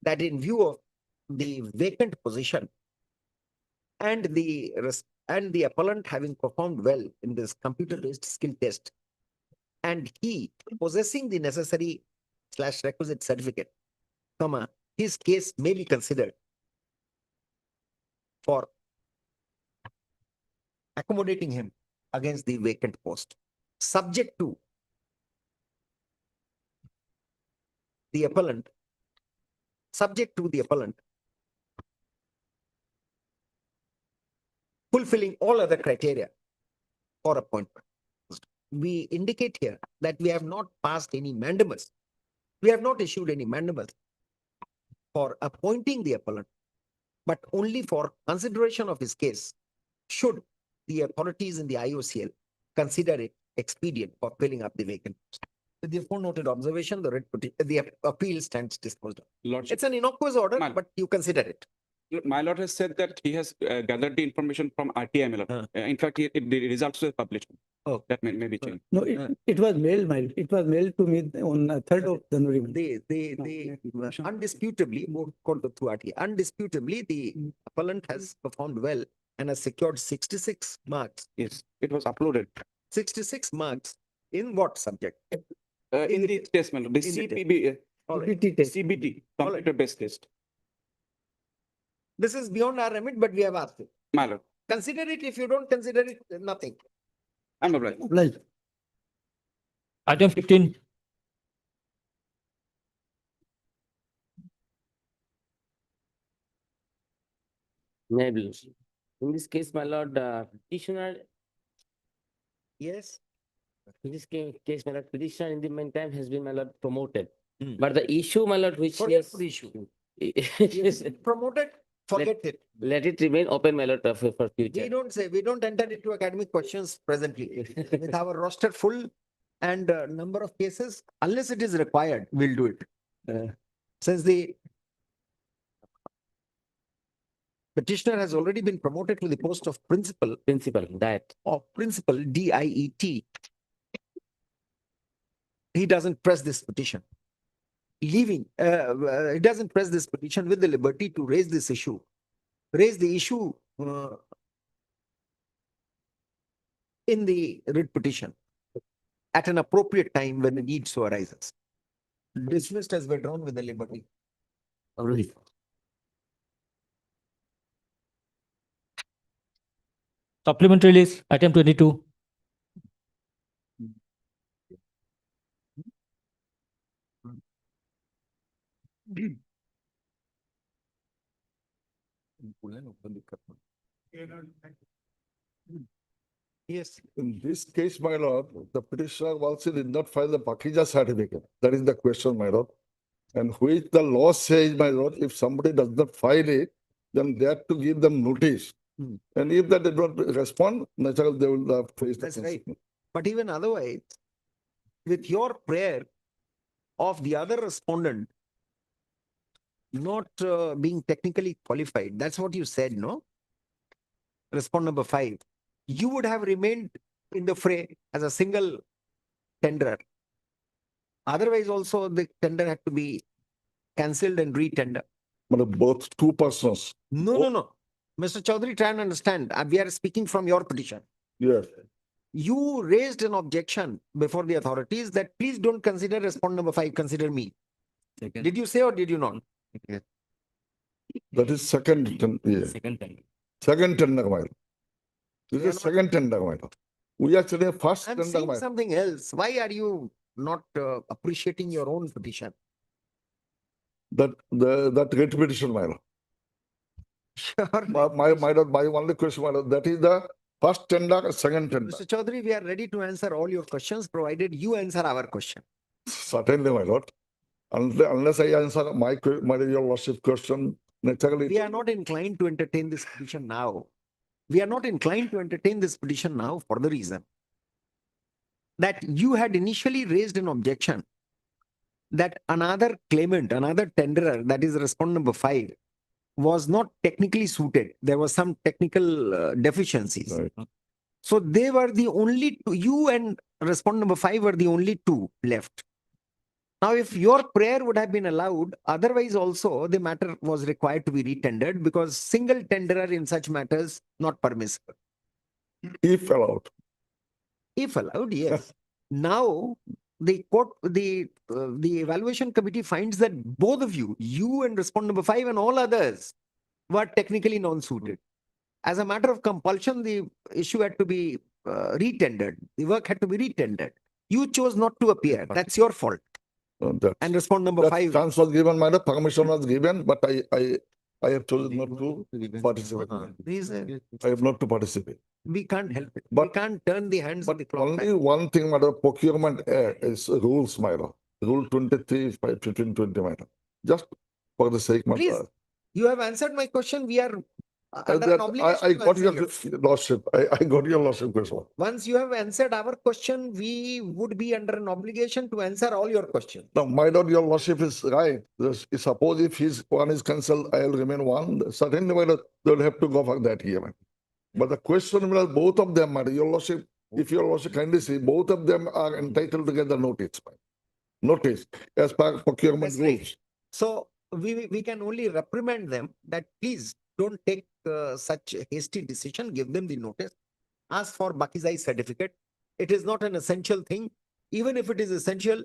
that in view of the vacant position and the appellant having performed well in this computer-based skill test, and he possessing the necessary / requisite certificate, his case may be considered for accommodating him against the vacant post, subject to the appellant fulfilling all other criteria for appointment. We indicate here that we have not passed any mandamus. We have not issued any mandamus for appointing the appellant, but only for consideration of his case should the authorities in the IOCL consider it expedient for filling up the vacant post. With the aforementioned observation, the appeal stands disposed of. Lordship, It's an innocuous order, Man. but you consider it. my lord has said that he has gathered the information from RTI, my lord. In fact, the results were published. Oh. That may be changed. No, it was mailed, it was mailed to me on 3rd of January. Undisputably, through RTI, undisputably, the appellant has performed well and has secured 66 marks. Yes, it was uploaded 66 marks in what subject? in the test, my lord. The in the test. CPB, All right. CPT test. CBT, All right. computer-based test. This is beyond our remit, but we have asked it. My lord, Consider it. If you don't consider it, nothing. I'm obliged. Right. Item 15. Enablers. In this case, my lord, petitioner, Yes. in this case, my lord, petitioner in the meantime has been, my lord, promoted. Hmm. But the issue, my lord, which he Forget has the issue. Yes, promoted, forget it. let it remain open, my lord, for We future. don't say, we don't enter into academic questions presently. With our roster full and number of cases, unless it is required, we'll do it. Since the petitioner has already been promoted to the post of principal, That. DIET, he doesn't press this petition. He doesn't press this petition with the liberty to raise this issue. Raise the issue in the writ petition at an appropriate time when the need so arises. Dismissed as withdrawn with the liberty. Supplementary list, item 22. Yes. In this case, my lord, the petitioner also did not file the Pakija certificate. That is the question, my lord. And which the law says, my lord, if somebody does not file it, then they have to give them notice. Hmm. And if that did not respond, naturally they will have face the That's right. consequence. But even otherwise, with your prayer of the other respondent not being technically qualified, that's what you said, no? Respond number 5. You would have remained in the fray as a single tenderer. Otherwise, also the tender had to be cancelled and re-tender. But both two persons. No. Mr. Chaudhary, try and understand. We are speaking from your petition. Yes. You raised an objection before the authorities that please don't consider respond number 5, consider me. Did you say or did you not? That is second. Second time. Second tender, my lord. This is second tender, my lord. We are saying first I'm tender, saying my lord. something else. Why are you not appreciating your own petition? That writ petition, my lord. Sure. My lord, my only question, my lord, that is the first tender, second tender. Mr. Chaudhary, we are ready to answer all your questions, provided you answer our question. Certainly, my lord. Unless I answer your lordship question, naturally. We are not inclined to entertain this petition now. We are not inclined to entertain this petition now for the reason that you had initially raised an objection that another claimant, another tenderer, that is respondent number 5, was not technically suited. There was some technical deficiencies. Right. So they were the only two, you and respondent number 5 were the only two left. Now, if your prayer would have been allowed, otherwise also the matter was required to be retendered because single tenderer in such matters not permissible. If allowed. If allowed, yes. Now, the court, the evaluation committee finds that both of you, you and respondent number 5 and all others, were technically non-suited. As a matter of compulsion, the issue had to be retendered. The work had to be retendered. You chose not to appear. That's your fault. And respondent number 5. Chance was given, my lord, permission was given, but I have chosen not to participate. I have not to participate. We can't help it. But- We can't turn the hands of the clock back. Only one thing, madam, procurement is rules, my lord. Rule 23, 1520, my lord. Just for the sake, my Please, lord. you have answered my question. We are under an obligation I to got answer your yours. lordship. I got your lordship question. Once you have answered our question, we would be under an obligation to answer all your questions. Now, my lord, your lordship is right. Suppose if his one is cancelled, I will remain one. Certainly, my lord, they will have to go for that here, man. But the question was both of them, my lord, your lordship, if your lordship kindly see, both of them are entitled to get the notice. Notice as per procurement That's right. rules. So we can only reprimand them that please don't take such a hasty decision. Give them the notice. Ask for Bakizai certificate. It is not an essential thing. Even if it is essential,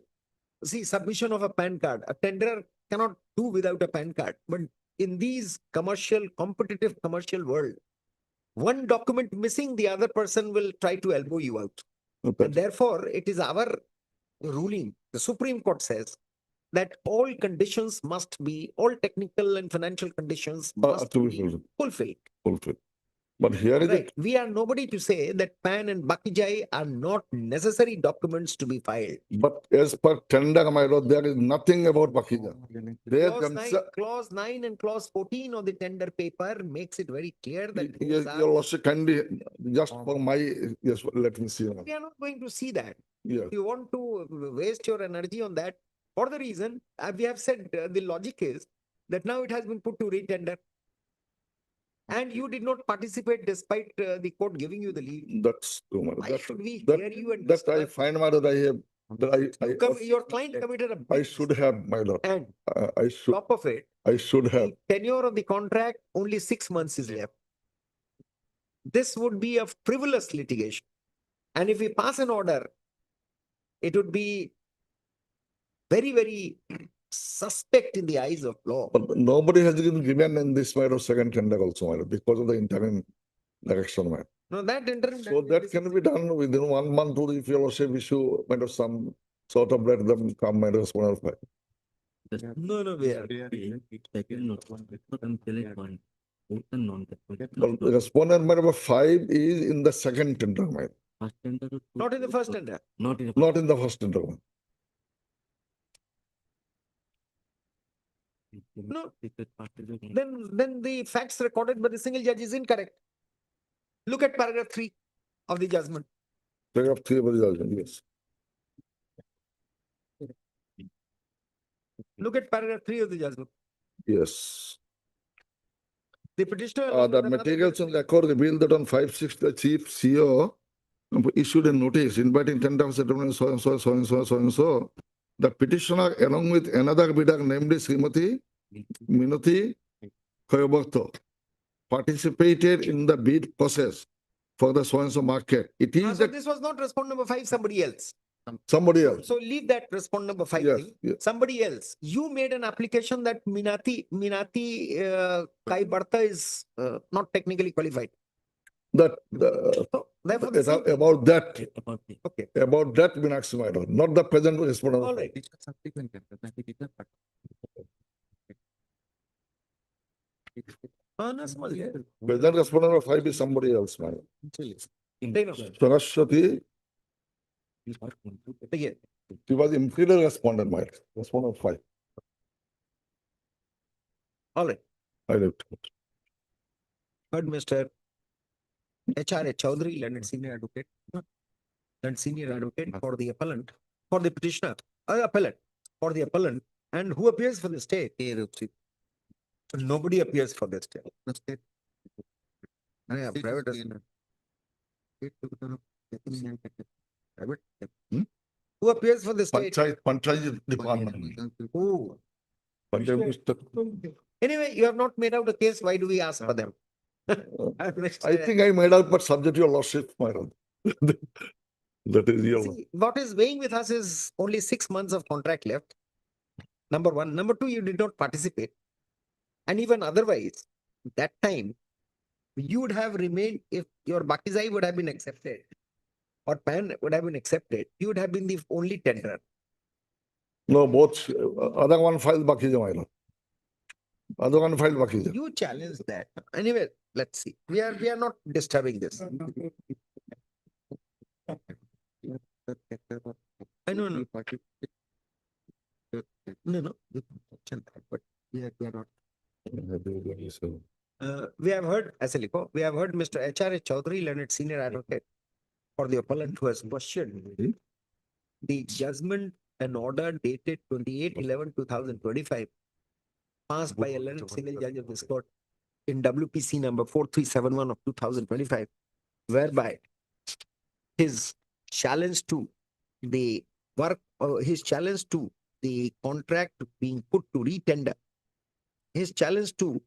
see, submission of a PAN card. A tenderer cannot do without a PAN card. But in these competitive commercial world, one document missing, the other person will try to elbow you out. Okay. And therefore, it is our ruling. The Supreme Court says that all conditions must be, all technical and financial conditions must To be be fulfilled. fulfilled. Fulfilled. But here is Right. it, We are nobody to say that PAN and Bakijai are not necessary documents to be filed. but as per tender, my lord, there is nothing about Bakija. They Clause 9 and clause 14 of the tender paper makes it very clear that those Yes, are- your lordship, kindly, just for my, yes, let me see. we are not going to see that. Yeah. If you want to waste your energy on that, for the reason we have said, the logic is that now it has been put to retender. And you did not participate despite the court giving you the leave. That's too much. Why That- should we that- hear you and That I disturb? find, my lord, I have, that Your client committed a I big should have, my lord. and I should, top of it, I should have. the tenure of the contract, only 6 months is left. This would be a frivolous litigation. And if we pass an order, it would be very, very suspect in the eyes of law. But nobody has been given in this matter of second tender also, my lord, because of the interim direction, man. No, that interim. So that can be done within 1 month, or if your lordship issue, matter of some sort of let them come and respond. No, we are. Well, respondent matter number 5 is in the second tender, man. Not in the first tender. Not in the first tender. Man. No. Then the facts recorded by the single judge is incorrect. Look at paragraph 3 of the judgment. Paragraph 3 of the judgment, yes. Look at paragraph 3 of the judgment. Yes. The petitioner. The materials in the accord reveal that on 5/6, the chief CEO issued a notice inviting tender settlement so and so, so and so, so and so. The petitioner, along with another bidder, namely Srimati Minati Koyobarto, participated in the bid process for the so and so market. It is So that this was not respondent number 5, somebody else. somebody else. So leave that respondent number 5 Yes, thing. yes. Somebody else. You made an application that Minati Kai Barta is not technically qualified. That So therefore, the same thing. about that, Okay. about that Meenakshi, my lord, not the present respondent. All right. Present respondent of 5 is somebody else, my lord. Saraswati, she was inferior respondent, my lord. Respondent of 5. All right. I left. Heard Mr. H.R. Chaudhary, learned senior advocate. Learned senior advocate for the appellant, for the petitioner, appellant, for the appellant, and who appears for the state? Nobody appears for the state. Yeah, private. Private. Who appears for the state? Panchayat department. Who? Panchayat. Anyway, you have not made out a case. Why do we ask for them? I think I made out, but subject to your lordship, my lord. That is your. See, what is weighing with us is only 6 months of contract left. Number one. Number two, you did not participate. And even otherwise, that time, you would have remained, if your Bakizai would have been accepted, or PAN would have been accepted, you would have been the only tenderer. No, both, other one filed Bakija, my lord. Other one filed Bakija. You challenge that. Anyway, let's see. We are not disturbing this. I know, no. No. But we are not. We have heard, Aseliko, we have heard Mr. H.R. Chaudhary, learned senior advocate for the appellant who has questioned the judgment and order dated 28/11/2025 passed by a learned single judge of this court in WPC number 4371 of 2025, whereby his challenge to the work, his challenge to the contract being put to retender, his challenge to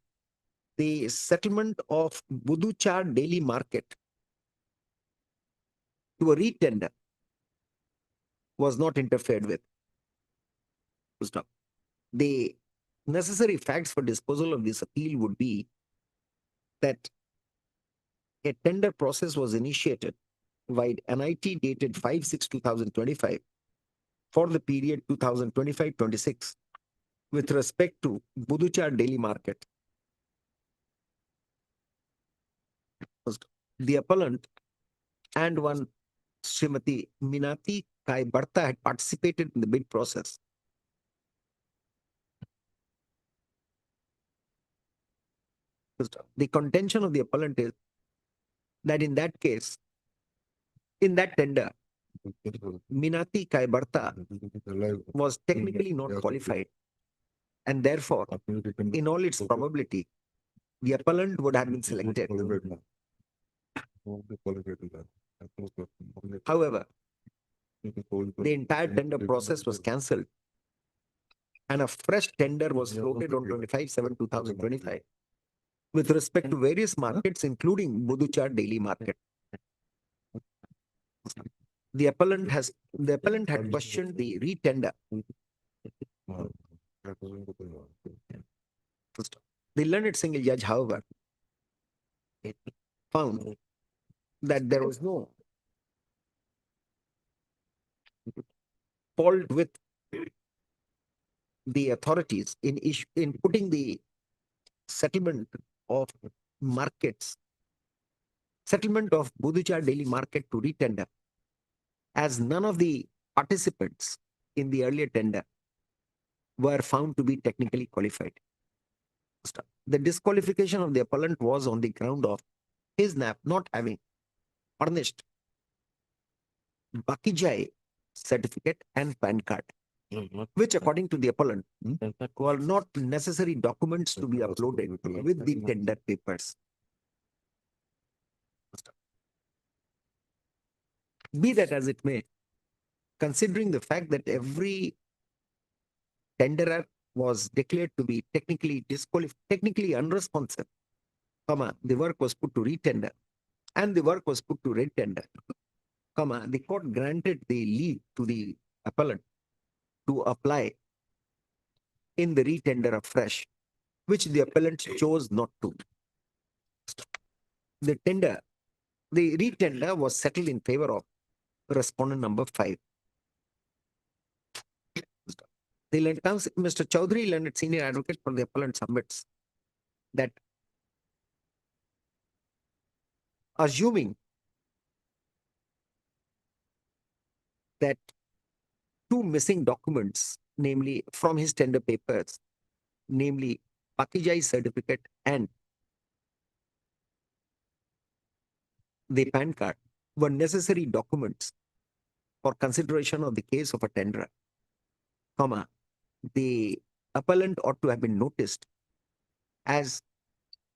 the settlement of Buduchar daily market to a retender was not interfered with. Stop. The necessary facts for disposal of this appeal would be that a tender process was initiated by NIT dated 5/6/2025 for the period 2025-26 with respect to Buduchar daily market. the appellant and one Srimati Minati Kai Barta had participated in the bid process. The contention of the appellant is that in that case, in that tender, Minati Kai Barta was technically not qualified, and therefore, in all its probability, the appellant would have been selected. However, the entire tender process was cancelled and a fresh tender was floated on 25/7/2025 with respect to various markets, including Buduchar daily market. The appellant had questioned the retender. The learned single judge, however, found that there was no fault with the authorities in putting the settlement of Buduchar daily market to retender, as none of the participants in the earlier tender were found to be technically qualified. The disqualification of the appellant was on the ground of his NAP not having furnished Bakijai certificate and PAN card, which according to the appellant were not necessary documents to be uploaded with the tender papers. Be that as it may, considering the fact that every tenderer was declared to be technically unresponsive, the work was put to retender and the work was put to retender, the court granted the leave to the appellant to apply in the retender afresh, which the appellant chose not to. The retender was settled in favor of respondent number 5. Mr. Chaudhary, learned senior advocate for the appellant, submits that assuming that 2 missing documents, namely from his tender papers, namely Bakijai certificate and the PAN card, were necessary documents for consideration of the case of a tenderer, the appellant ought to have been noticed, as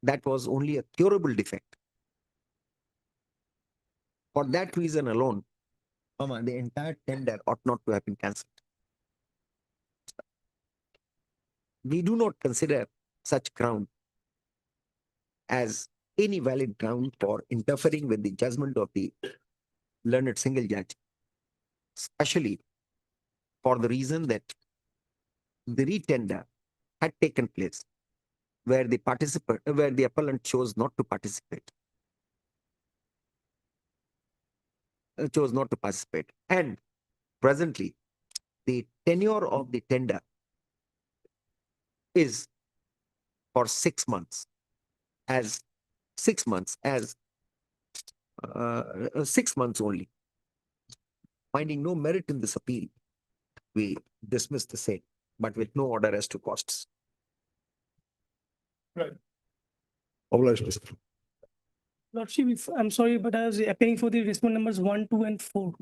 that was only a curable defect. For that reason alone, the entire tender ought not to have been cancelled. We do not consider such ground as any valid ground for interfering with the judgment of the learned single judge, especially for the reason that the retender had taken place where the appellant chose not to participate. And presently, the tenure of the tender is for 6 months, as 6 months only. Finding no merit in this appeal, we dismiss the same, but with no order as to costs. Right. Lordship, I'm sorry, but I was appealing for the response numbers 1, 2, and 4.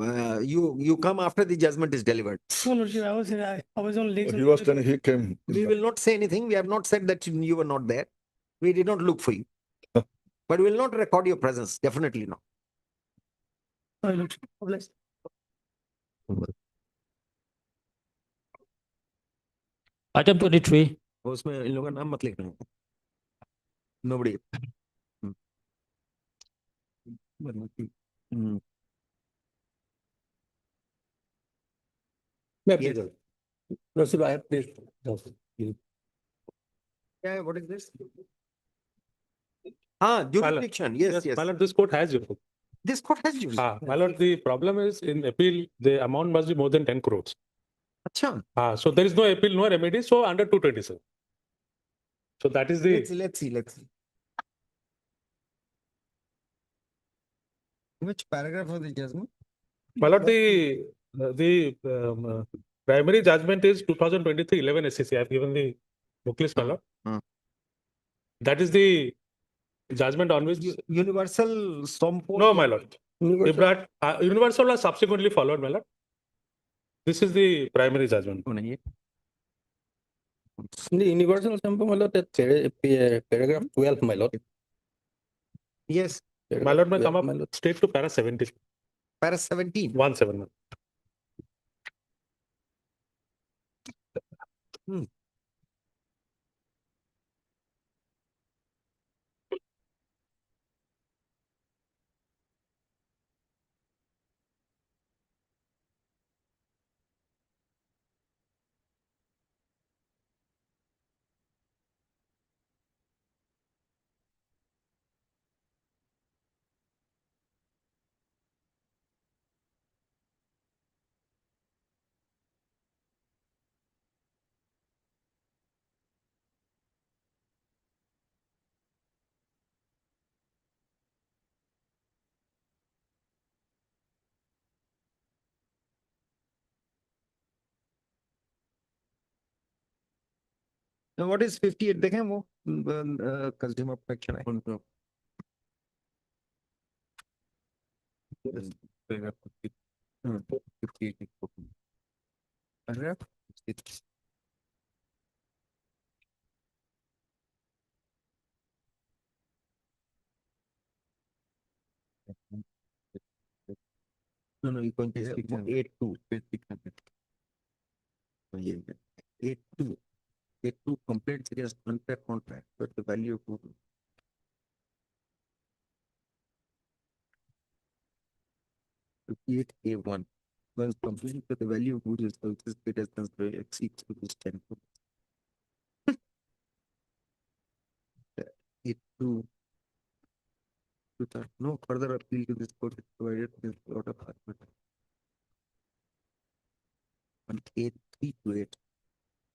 You come after the judgment is delivered. No, Lordship, I was on legs. He was telling he came. We will not say anything. We have not said that you were not there. We did not look for you. But we will not record your presence. Definitely not. Sorry, Lordship. Bless. Item 23. उसमें इन लोगों का नाम मत लिखना. Nobody. Yes. Lordship, I have this. Yeah, what is this? Jurisdiction. Yes, yes. My lord, this court has you. This court has jurisdiction. My lord, the problem is in appeal, the amount must be more than 10 crores. Acha. So there is no appeal, no remedy, so under 227. So that is the. Let's see. Which paragraph of the judgment? My lord, the primary judgment is 2023 11 SCC. I have given the book list, my lord. That is the judgment on which. Universal Sompo. No, my lord. Universal was subsequently followed, my lord. This is the primary judgment. The universal sample, my lord, that paragraph 12, my lord. Yes, My lord, may come up straight to para 17. para 17. 17, my lord. Now what is 58? देखें वो consumer protection act. Paragraph? No, you can just 8.2. 8.2. 8.2 complaints against unfair contract, but the value of 58A1. Once complaint that the value of goods is services paid as considered exceeds to this 10. 8.2. No further appeal to this court is provided with lot of argument. On 8.3 to 8.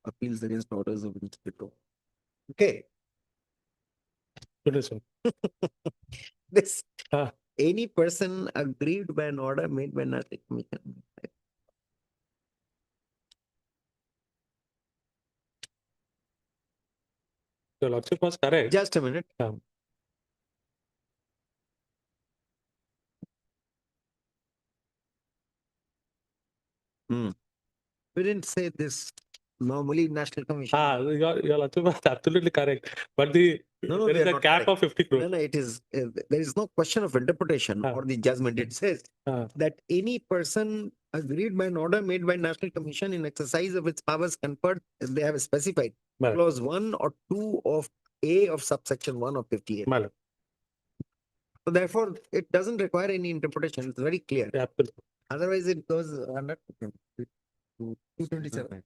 Appeals against orders of inspector. Okay. This any person aggrieved by an order made by Narcotic Commission. Your lordship was correct. Just a minute. We didn't say this. Normally, National Commission. Your lordship was absolutely correct. But there they is are a not cap correct. of 50 crores. No, it is. There is no question of interpretation or the judgment. It says that any person aggrieved by an order made by National Commission in exercise of its powers conferred, as they have specified, clause 1 or 2 of A of subsection 1 of 58. So therefore, it doesn't require any interpretation. It's very clear. Otherwise, it goes under 227.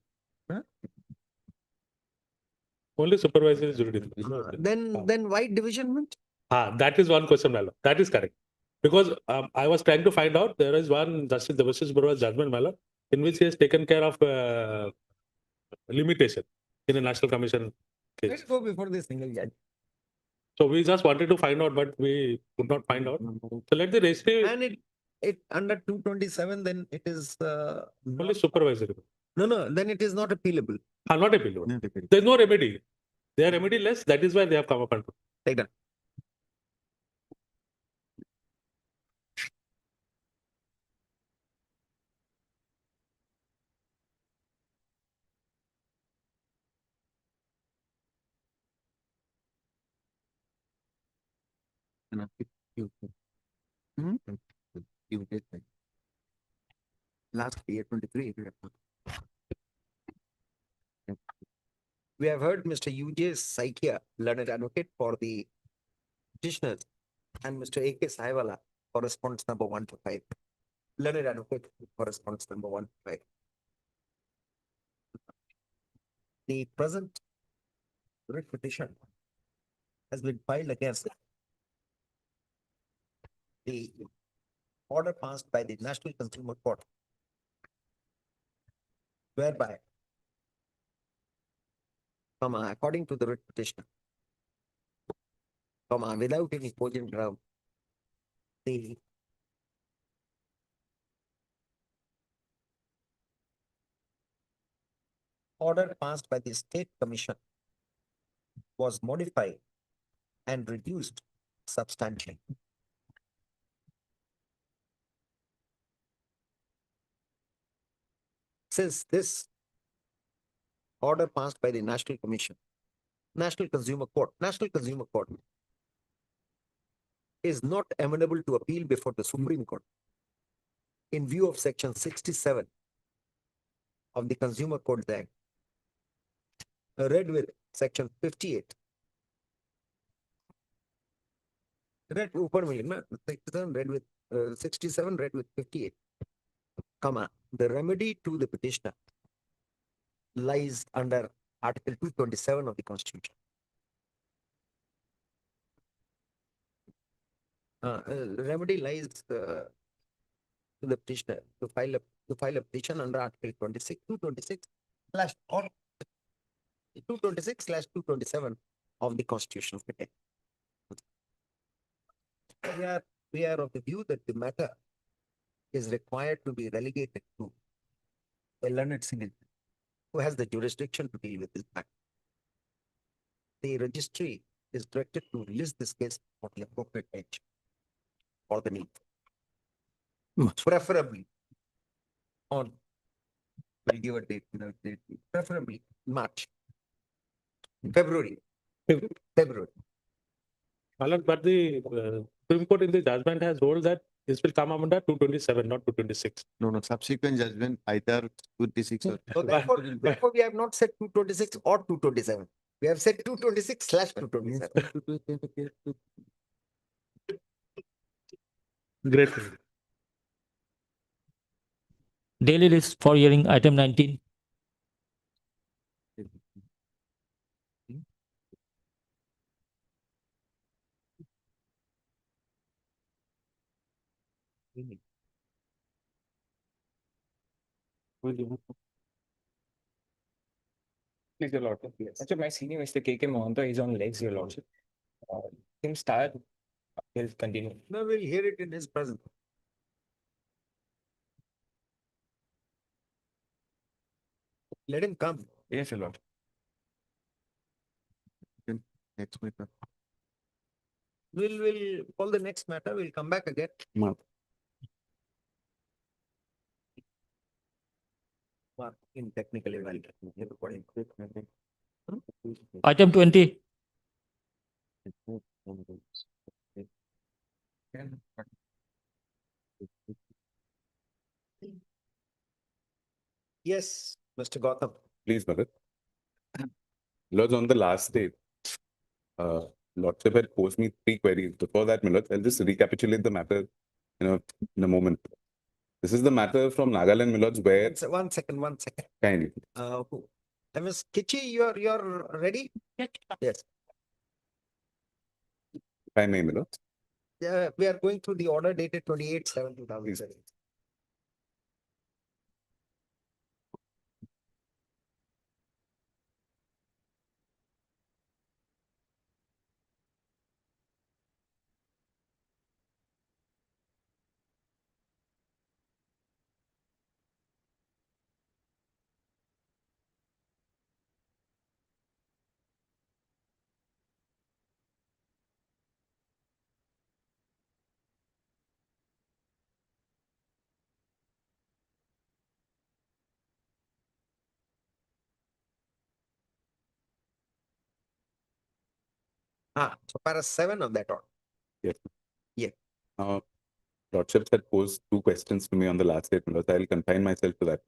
Only supervisory jurisdiction. Then why division? That is one question, my lord. That is correct. Because I was trying to find out, there is one Justice Devashish Barua's judgment, my lord, in which he has taken care of limitation in a National Commission case. Let's go before the single judge. So we just wanted to find out, but we could not find out. So let the registry. And it under 227, then it is only supervisory. No, then it is not appealable. Not appealable. There is no remedy. They are remedy-less. That is why they have come up and take that. Last year, 23. We have heard Mr. U.J. Saikia, learned advocate for the petitioners, and Mr. A.K. Saiwala, correspondence number 1 to 5. Learned advocate, correspondence number 1 to 5. The present writ petition has been filed against the order passed by the National Consumer Court, whereby, according to the writ petitioner, without any cogent ground, the order passed by the State Commission was modified and reduced substantially. Since this order passed by the National Commission, National Consumer Court is not amenable to appeal before the Supreme Court in view of Section 67 of the Consumer Court Act, read with Section 58. Read with 67, read with 58, comma, the remedy to the petitioner lies under Article 227 of the Constitution. Remedy lies to the petitioner to file a petition under Article 226 slash or 226/227 of the Constitution of India. We are of the view that the matter is required to be relegated to a learned civil who has the jurisdiction to deal with this matter. The registry is directed to release this case for the appropriate bench or the need, preferably on, we'll give a date, preferably March, February. My lord, but the Supreme Court in the judgment has ruled that this will come under 227, not 226. No, subsequent judgment either 26 or. So therefore we have not said 226 or 227. We have said 226/227. Great. Daily list for hearing item 19. Please, Your Lordship. Actually, my senior Mr. K.K. Mohanta is on legs, Your Lordship. Him start, he'll continue. No, we'll hear it in his presence. Let him come. Yes, Your Lord. Next matter. We'll call the next matter. We'll come back again. Mark in technical evaluation. Item 20. Yes, Mr. Gautam. Please, Bhagat. Lords, on the last day, Lordship had posed me 3 queries. Before that, Milord, I'll just recapitulate the matter, in a moment. This is the matter from Nagaland, Milords, where. One second. Kindly. Ms. Kichi, you're ready? Yes. If I may, Milords. We are going through the order dated 28/7/2007. So para 7 of that order. Yes. Yeah. Lordships had posed 2 questions to me on the last statement. So I'll confine myself to that,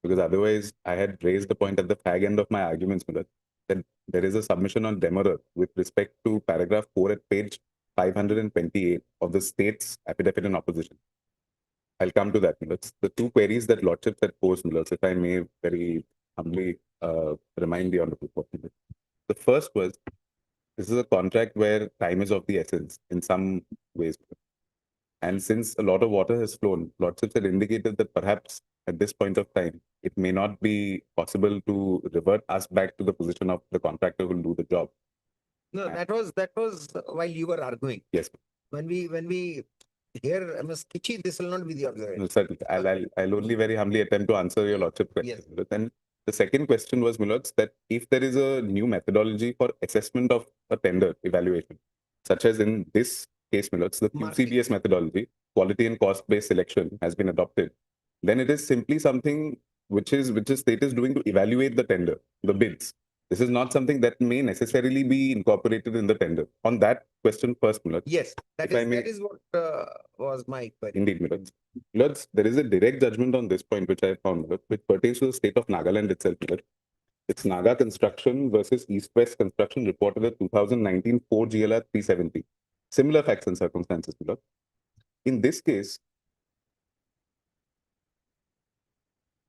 because otherwise I had raised the point at the fag end of my arguments, that there is a submission on demurrer with respect to paragraph 4 at page 528 of the state's affidavit in opposition. I'll come to that. The 2 queries that Lordships had posed, if I may very humbly remind the Honorable Court. The first was, this is a contract where time is of the essence in some ways. And since a lot of water has flown, Lordships had indicated that perhaps at this point of time, it may not be possible to revert us back to the position of the contractor who will do the job. No, that was while you were arguing. Yes. When we hear Ms. Kichi, this will not be the observation. No, certainly. I'll only very humbly attempt to answer your Lordship question. Yes. Then The second question was, my lords, that if there is a new methodology for assessment of a tender evaluation, such as in this case, my lords, the QCBS methodology, quality and cost-based selection, has been adopted, then it is simply something which is state is doing to evaluate the tender, the bids. This is not something that may necessarily be incorporated in the tender. On that question first, my lords. Yes, If I may- that is what was my query. Indeed, my lords. Lords, there is a direct judgment on this point which I found, my lord, which pertains to the state of Nagaland itself, my lord. It's Naga Construction versus East West Construction reported at 2019 4 GLR 370. Similar facts and circumstances, my lord. In this case,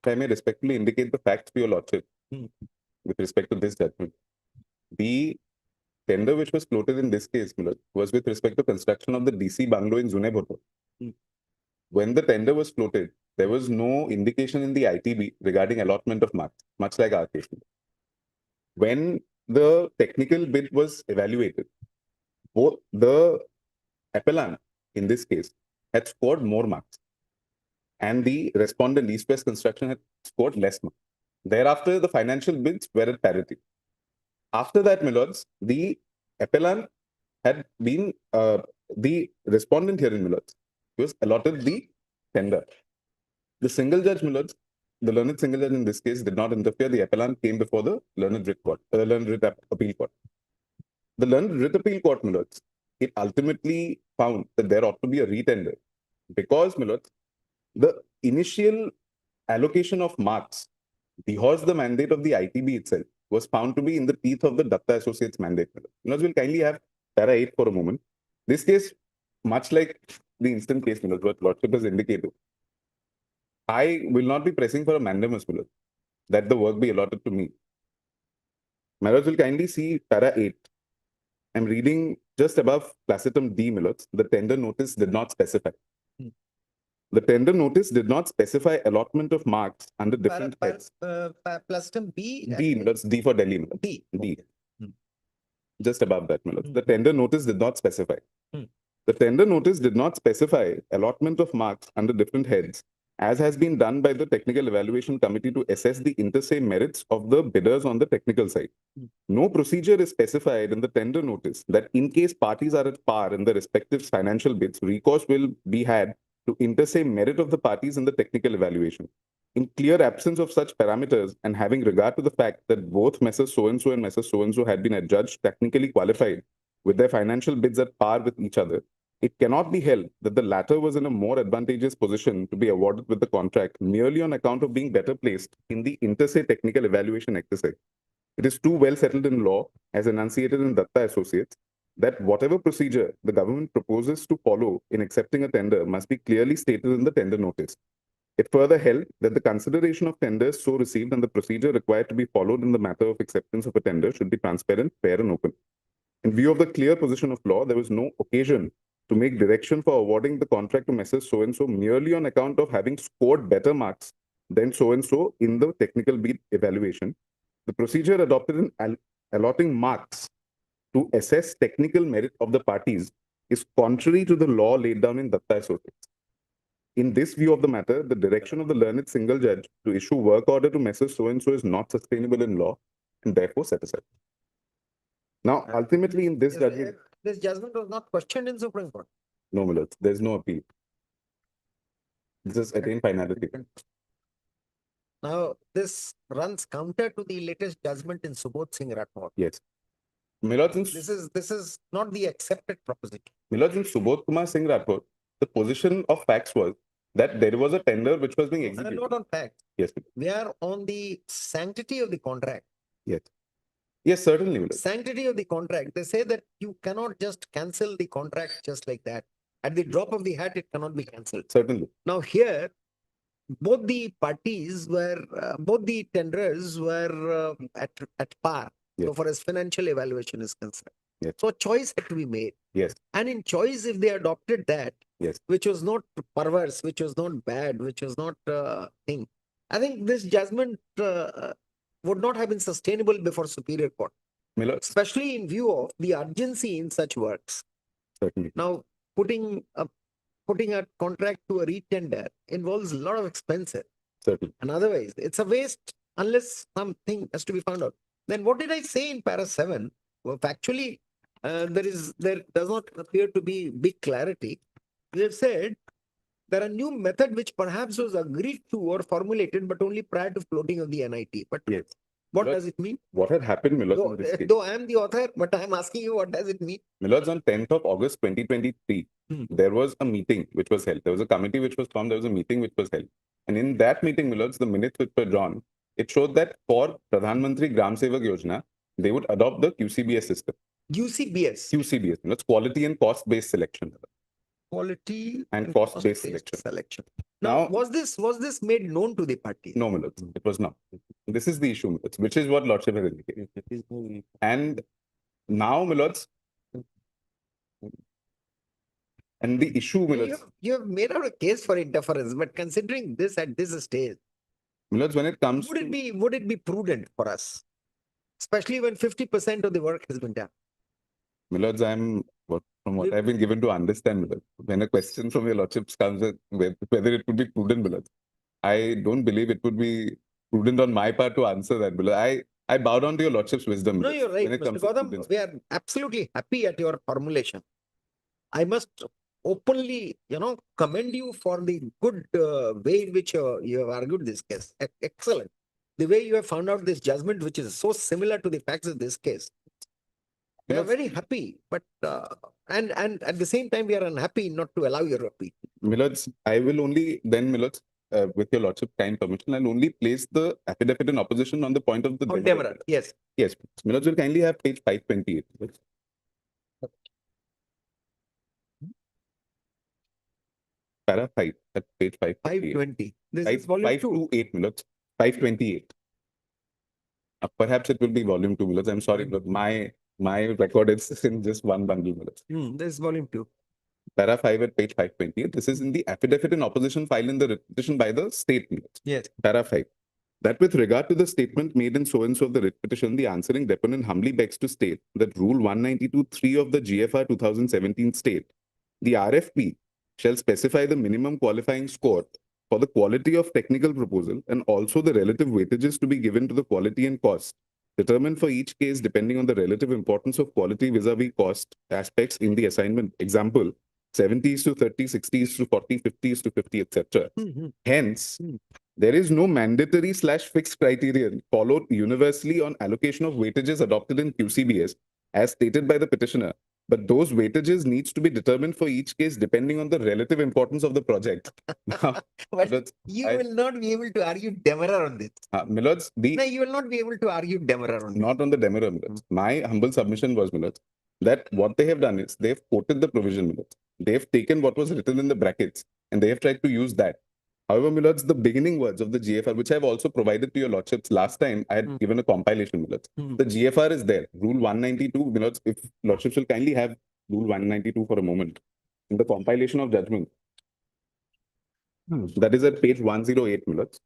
if I may respectfully indicate the facts to your lordship with respect to this judgment. The tender which was floated in this case, my lord, was with respect to construction of the DC bungalow in Zune Bhoto. When the tender was floated, there was no indication in the ITB regarding allotment of marks, much like our case. When the technical bid was evaluated, both the appellant in this case had scored more marks, and the respondent East West Construction had scored less marks. Thereafter, the financial bids were at parity. After that, my lords, the appellant had been the respondent here in my lords. He was allotted the tender. The single judge, my lords, the learned single judge in this case did not interfere. The appellant came before the learned writ court, learned writ appeal court. The learned writ appeal court, my lords, it ultimately found that there ought to be a retender because, my lords, the initial allocation of marks, because the mandate of the ITB itself was found to be in the teeth of the Datta Associates mandate. My lords, we'll kindly have para 8 for a moment. This case, much like the instant case, my lords, what lordship has indicated, I will not be pressing for a mandamus, my lords, that the work be allotted to me. My lords will kindly see para 8. I'm reading just above placetum D, my lords. The tender notice did not specify. The tender notice did not specify allotment of marks under different heads. Placetum B. D, my lords, D for Delhi, my lords. D. D. Just above that, my lords. The tender notice did not specify. Hmm. The tender notice did not specify allotment of marks under different heads, as has been done by the Technical Evaluation Committee to assess the inter se merits of the bidders on the technical side. No procedure is specified in the tender notice that in case parties are at par in the respective financial bids, recourse will be had to inter se merit of the parties in the technical evaluation. In clear absence of such parameters and having regard to the fact that both Messrs. So-and-so and Messrs. So-and-so had been adjudged technically qualified with their financial bids at par with each other, it cannot be held that the latter was in a more advantageous position to be awarded with the contract merely on account of being better placed in the inter se technical evaluation exercise. It is too well settled in law, as enunciated in Datta Associates, that whatever procedure the government proposes to follow in accepting a tender must be clearly stated in the tender notice. It further held that the consideration of tenders so received and the procedure required to be followed in the matter of acceptance of a tender should be transparent, fair, and open. In view of the clear position of law, there was no occasion to make direction for awarding the contract to Messrs. So-and-so merely on account of having scored better marks than so-and-so in the technical bid evaluation. The procedure adopted in allotting marks to assess technical merit of the parties is contrary to the law laid down in Datta Associates. In this view of the matter, the direction of the learned single judge to issue work order to Messrs. So-and-so is not sustainable in law and therefore set aside. Now, ultimately in this judgment, This judgment was not questioned in Supreme Court. no, my lords, there's no appeal. This is attained finality. Now, this runs counter to the latest judgment in Subodh Singh Rathore. Yes. My lords, in This is not the accepted proposition. My lords, in Subodh Kumar Singh Rathore, the position of facts was that there was a tender which was being executed. Not on fact. Yes. We are on the sanctity of the contract. Yes. Yes, certainly. My lord. Sanctity of the contract. They say that you cannot just cancel the contract just like that. At the drop of the hat, it cannot be cancelled. Certainly. Now here, both the parties were, both the tenderers were at par. Yes. So far as financial evaluation is concerned. Yes. So a choice had to be made. Yes. And in choice, if they adopted that, Yes. which was not perverse, which was not bad, which was not thing, I think this judgment would not have been sustainable before Superior Court. My lord, Especially in view of the urgency in such works. certainly. Now, putting a contract to a retender involves a lot of expenses. Certainly. And otherwise, it's a waste unless something has to be found out. Then what did I say in para 7? Well, factually, there does not appear to be big clarity. We have said there are new method which perhaps was agreed to or formulated, but only prior to floating of the NIT. But Yes. what Milords, does it mean? What had happened, Milords, Though, in this case? though I am the author, but I am asking you, what does it mean? Milords, on 10th of August 2023, there was a meeting which was held. There was a committee which was formed. There was a meeting which was held. And in that meeting, Milords, the minutes which were drawn, it showed that for Pradhan Mantri Gram Sevak Yojana, they would adopt the QCBS system. QCBS. Milords, quality and cost-based selection. Quality And cost-based selection. Now, was this made known to the party? No, Milords, it was not. This is the issue, Milords, which is what Lordship has indicated. And now, Milords, and the issue, Milords, You have made out a case for interference, but considering this at this stage, Milords, when it comes would it be prudent for us, especially when 50% of the work has been done? Milords, from what I've been given to understand, Milords, when a question from your Lordships comes, whether it would be prudent, Milords, I don't believe it would be prudent on my part to answer that, Milords. I bow down to your Lordship's wisdom. No, Milords, you're right, when it Mr. comes to Gautam. prudence. We are absolutely happy at your formulation. I must openly, commend you for the good way in which you have argued this case. Excellent. The way you have found out this judgment, which is so similar to the facts of this case. We are very happy, but and at the same time, we are unhappy not to allow your appeal. Milords, I will only then, Milords, with your Lordship kind permission, I'll only place the affidavit in opposition on the point of the On demerit. demerit, yes. Yes, Milords will kindly have page 528. Milords. Para 5 at page 528. 520. This is volume 528, Milords. 528. Perhaps it will be volume 2, Milords. I'm sorry, but my record is in just one bundle, Milords. This is volume 2. Para 5 at page 528. This is in the affidavit in opposition filed in the writ petition by the state, Milords. Yes. Para 5. That with regard to the statement made in so-and-so of the writ petition, the answering deponent humbly begs to state that Rule 192(3) of the GFR 2017 state, the RFP shall specify the minimum qualifying score for the quality of technical proposal and also the relative weightages to be given to the quality and cost, determined for each case depending on the relative importance of quality vis-a-vis cost aspects in the assignment. Example, 70:30, 60:40, 50:50, etc. Hence, there is no mandatory/fixed criterion followed universally on allocation of weightages adopted in QCBS as stated by the petitioner. But those weightages needs to be determined for each case depending on the relative importance of the project. Now, But you will not be able to argue demerit on this. Milords, No, you will not be able to argue demerit on this. not on the demerit, Milords. My humble submission was, Milords, that what they have done is they've quoted the provision, Milords. They've taken what was written in the brackets and they have tried to use that. However, Milords, the beginning words of the GFR, which I've also provided to your Lordships last time, I had given a compilation, Milords. The GFR is there. Rule 192, Milords, if Lordships will kindly have Rule 192 for a moment. In the compilation of judgment. That is at page 108, Milords.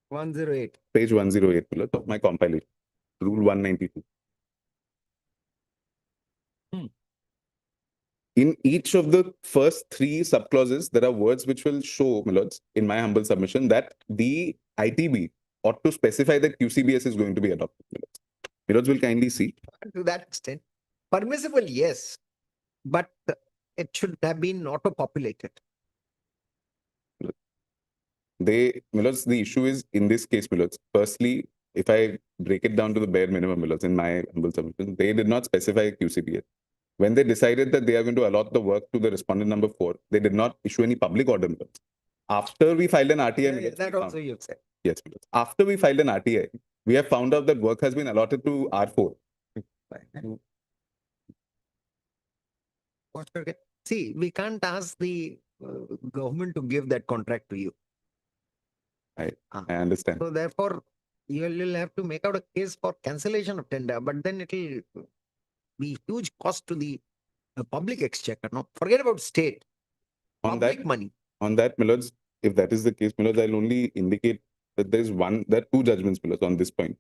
108. Page 108, Milords, of my compilation. Rule 192. In each of the first three subclauses, there are words which will show, Milords, in my humble submission, that the ITB ought to specify that QCBS is going to be adopted. Milords will kindly see. To that extent, permissible, yes, but it should have been auto-populated. Milords, the issue is in this case, Milords. Firstly, if I break it down to the bare minimum, Milords, in my humble submission, they did not specify QCBS. When they decided that they are going to allot the work to the respondent number 4, they did not issue any public order. Milords. After we filed an RTI, Yes, that also you have said. Yes, Milords. After we filed an RTI, we have found out that work has been allotted to R4. See, we can't ask the government to give that contract to you. I understand. So therefore, you will have to make out a case for cancellation of tender, but then it will be huge cost to the public exchequer. No, forget about state. On Public that money. On that, Milords, if that is the case, Milords, I'll only indicate that there are two judgments, Milords, on this point,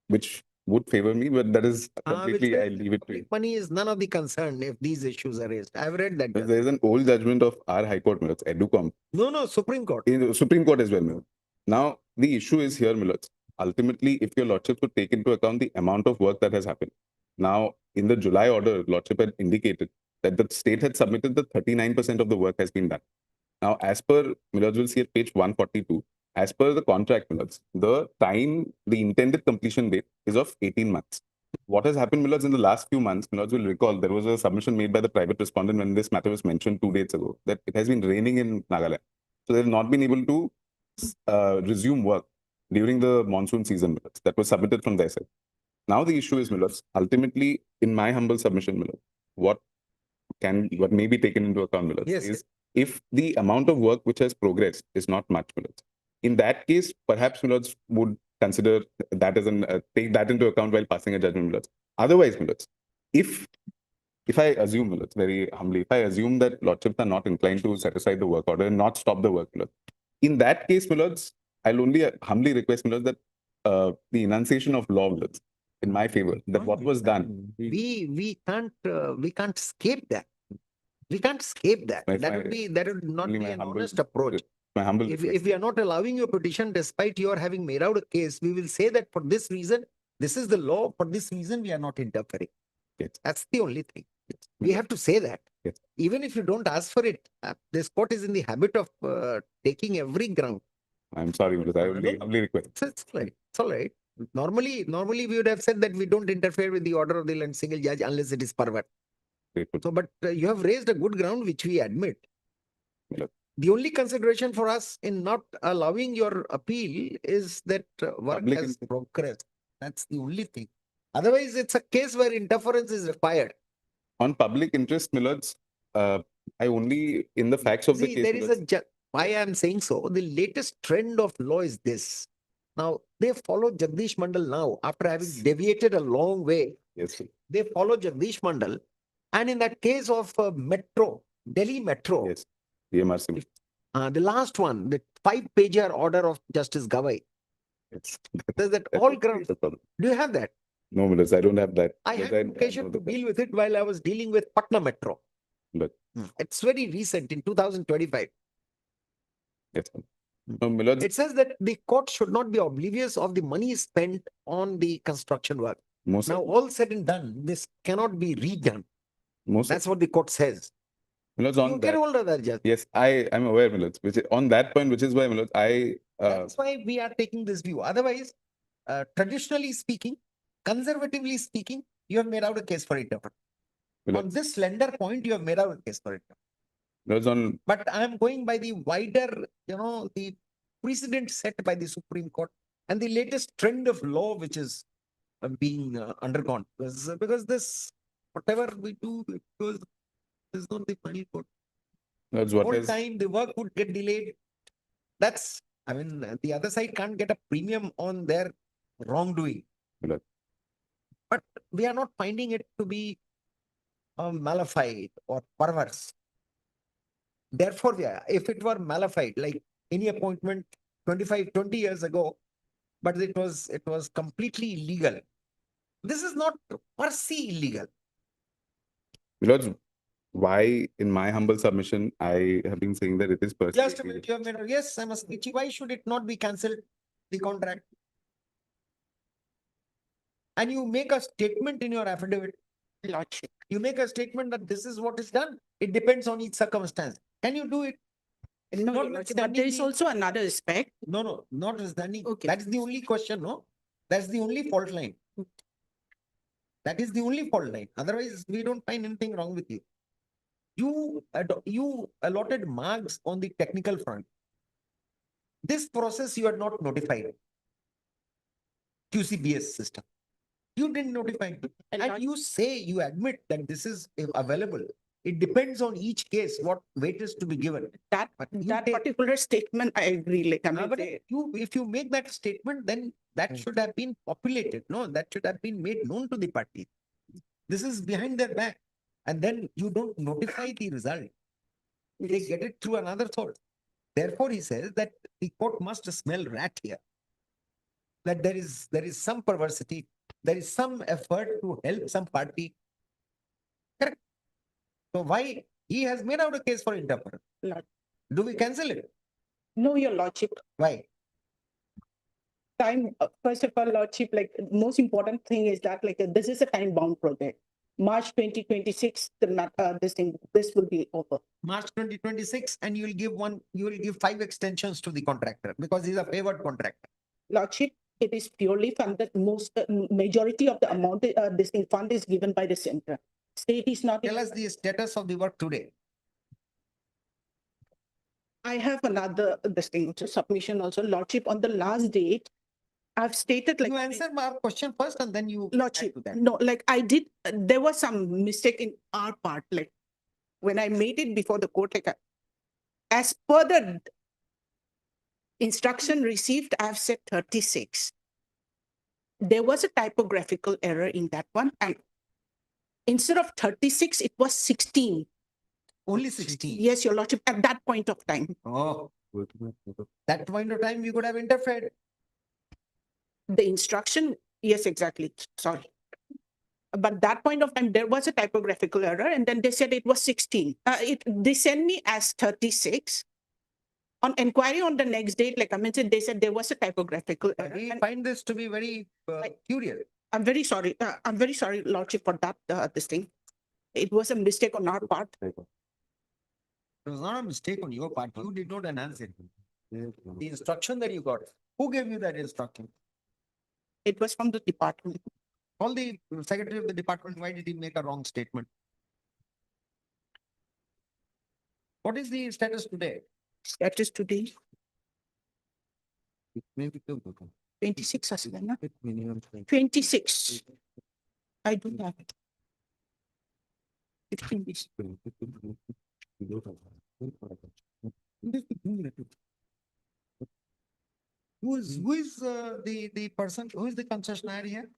which would favor me, but that is Which completely, I means leave it to you. public money is none of the concern if these issues are raised. I've read that. There is an old judgment of our High Court, Millets, Educom, No, Supreme Court. in the Supreme Court as well, Millets. Now, the issue is here, Millets. Ultimately, if your Lordship would take into account the amount of work that has happened. Now, in the July order, Lordship had indicated that the state had submitted that 39% of the work has been done. Now, as per, Millets will see at page 142, as per the contract, Millets, the intended completion date is of 18 months. What has happened, Millets, in the last few months, Millets will recall there was a submission made by the private respondent when this matter was mentioned 2 days ago, that it has been raining in Nagaland. So they have not been able to resume work during the monsoon season, Millets, that was submitted from their side. Now the issue is, Millets, ultimately, in my humble submission, Millets, what may be taken into account, Millets, is if the amount of work which has progressed is not much, Millets. In that case, perhaps Millets would consider that as take that into account while passing a judgment, Millets. Otherwise, Millets, if I assume, Millets, very humbly, if I assume that Lordships are not inclined to set aside the work order and not stop the work, Millets, in that case, Millets, I'll only humbly request, Millets, that the enunciation of law, Millets, in my favor, that what was done. We can't escape that. We can't escape that. That would not be an honest approach. My humble If we are not allowing your petition, despite your having made out a case, we will say that for this reason, this is the law. For this reason, we are not interfering. Yes. That's the only thing. We have to say that. Yes. Even if you don't ask for it, this court is in the habit of taking every ground. I'm sorry, Millets, I only humbly request. It's all right. Normally we would have said that we don't interfere with the order of the single judge unless it is pervert. So, but you have raised a good ground, which we admit. Millets. The only consideration for us in not allowing your appeal is that work has progressed. That's the only thing. Otherwise, it's a case where interference is required. On public interest, Millets, I only, in the facts of the See, case, there is Millets, why I am saying so. The latest trend of law is this. Now, they follow Jagdish Mandal now, after having deviated a long way. Yes, sir. They follow Jagdish Mandal. And in that case of Metro, Delhi Metro, Yes, DMRC. the last one, the 5-pager order of Justice Gawai. There's that all grounds. Do you have that? No, Millets, I don't have that. I Because had occasion to deal with it while I was dealing with Patna Metro. But It's very recent, in 2025. yes, sir. No, Millets, It says that the court should not be oblivious of the money spent on the construction work. most, Now, all said and done, this cannot be redone. most, That's what the court says. Millets, You on get that. hold of that, Judge. Yes, I am aware, Millets, which is, on that point, which is why, Millets, That's why we are taking this view. Otherwise, traditionally speaking, conservatively speaking, you have made out a case for interference. On this slender point, you have made out a case for interference. Millets, on But I am going by the wider, the precedent set by the Supreme Court and the latest trend of law which is being undergone. Because this, whatever we do, because it's not the final court. that's what Whole has, time the work would get delayed. That's, the other side can't get a premium on their wrongdoing. Millets, But we are not finding it to be malified or perverse. Therefore, if it were malified, like any appointment 20 years ago, but it was completely illegal. This is not per se illegal. Millets, why, in my humble submission, I have been saying that it is per se Just a illegal. minute, you have made, yes, I must, why should it not be cancelled, the contract? And you make a statement in your affidavit, Lordship. You make a statement that this is what is done. It depends on each circumstance. Can you do it? No, Your Lordship, but there is also another aspect. No, not understanding. Okay. That's the only question, no? That's the only fault line. That is the only fault line. Otherwise, we don't find anything wrong with you. You allotted marks on the technical front. This process you are not notified. QCBS system. You didn't notify me. And you say, you admit that this is available. It depends on each case what weight is to be given. That particular statement, I agree. Like, But if you make that statement, then that should have been populated. No, that should have been made known to the party. This is behind their back. And then you don't notify the result. They get it through another source. Therefore, he says that the court must smell rat here. That there is some perversity there is some effort to help some party. Correct. So why he has made out a case for interpreter? Lord. Do we cancel it? No, your lordship. Why? Time, first of all, lordship, like most important thing is that like this is a time bound project. March 2026, this will be over. March 2026, and you will give 5 extensions to the contractor because he's a favored contractor. Lordship, it is purely funded. Majority of the amount, this thing fund is given by the center. State is not. Tell us the status of the work today. I have another this thing submission also, lordship. On the last date, I've stated like You answer my question first, and then you. lordship. add to that. No, like I did. There was some mistake in our part. Like when I made it before the court, like as per the instruction received, I've said 36. There was a typographical error in that one, and instead of 36, it was 16. Only 16. Yes, your lordship, at that point of time. Oh, that point of time, you could have interfered. The instruction, yes, exactly. Sorry. But that point of time, there was a typographical error, and then they said it was 16. They sent me as 36. On inquiry on the next date, like I mentioned, they said there was a typographical error. We And find this to be very curious. I'm very sorry. I'm very sorry, lordship, for that, this thing. It was a mistake on our part. It was not a mistake on your part. You did not enhance it. The instruction that you got, who gave you that instruction? It was from the department. Call the secretary of the department. Why did he make a wrong statement? What is the status today? Status today, Maybe 26 as well, no? 26. 26. I do have it. 16 days. Who is the person? Who is the concessionaire here?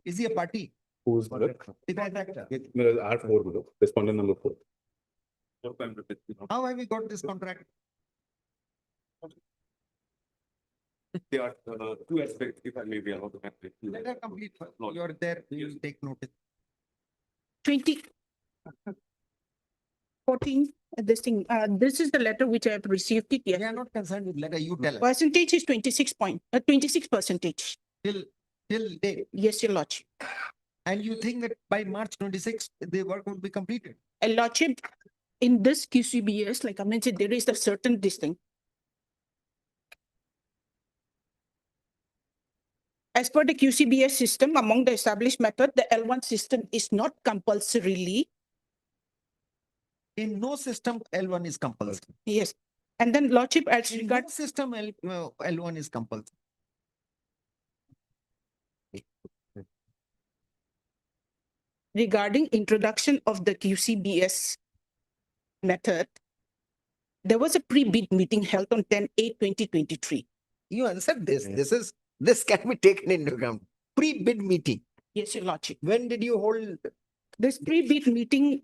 Is he a party? Who's The contractor. R4, respondent number 4. How have we got this contract? There are 2 aspects, if I may be allowed to complete. Let her complete. You are there, you will take notice. 20. 14, this thing, this is the letter which I have received it. Yes. We are not concerned with letter, you tell us. Percentage is 26 percentage. Till date. Yes, your lordship. And you think that by March 26, the work would be completed? A lordship, in this QCBS, like I mentioned, there is a certain this thing. As per the QCBS system, among the established method, the L1 system is not compulsorily. In no system, L1 is compulsory. Yes. And then lordship, as In regard no system, L1 is compulsory. regarding introduction of the QCBS method, there was a pre-bid meeting held on 10/8/2023. You answered this. This can be taken into account. Pre-bid meeting. Yes, your lordship. When did you hold? This pre-bid meeting,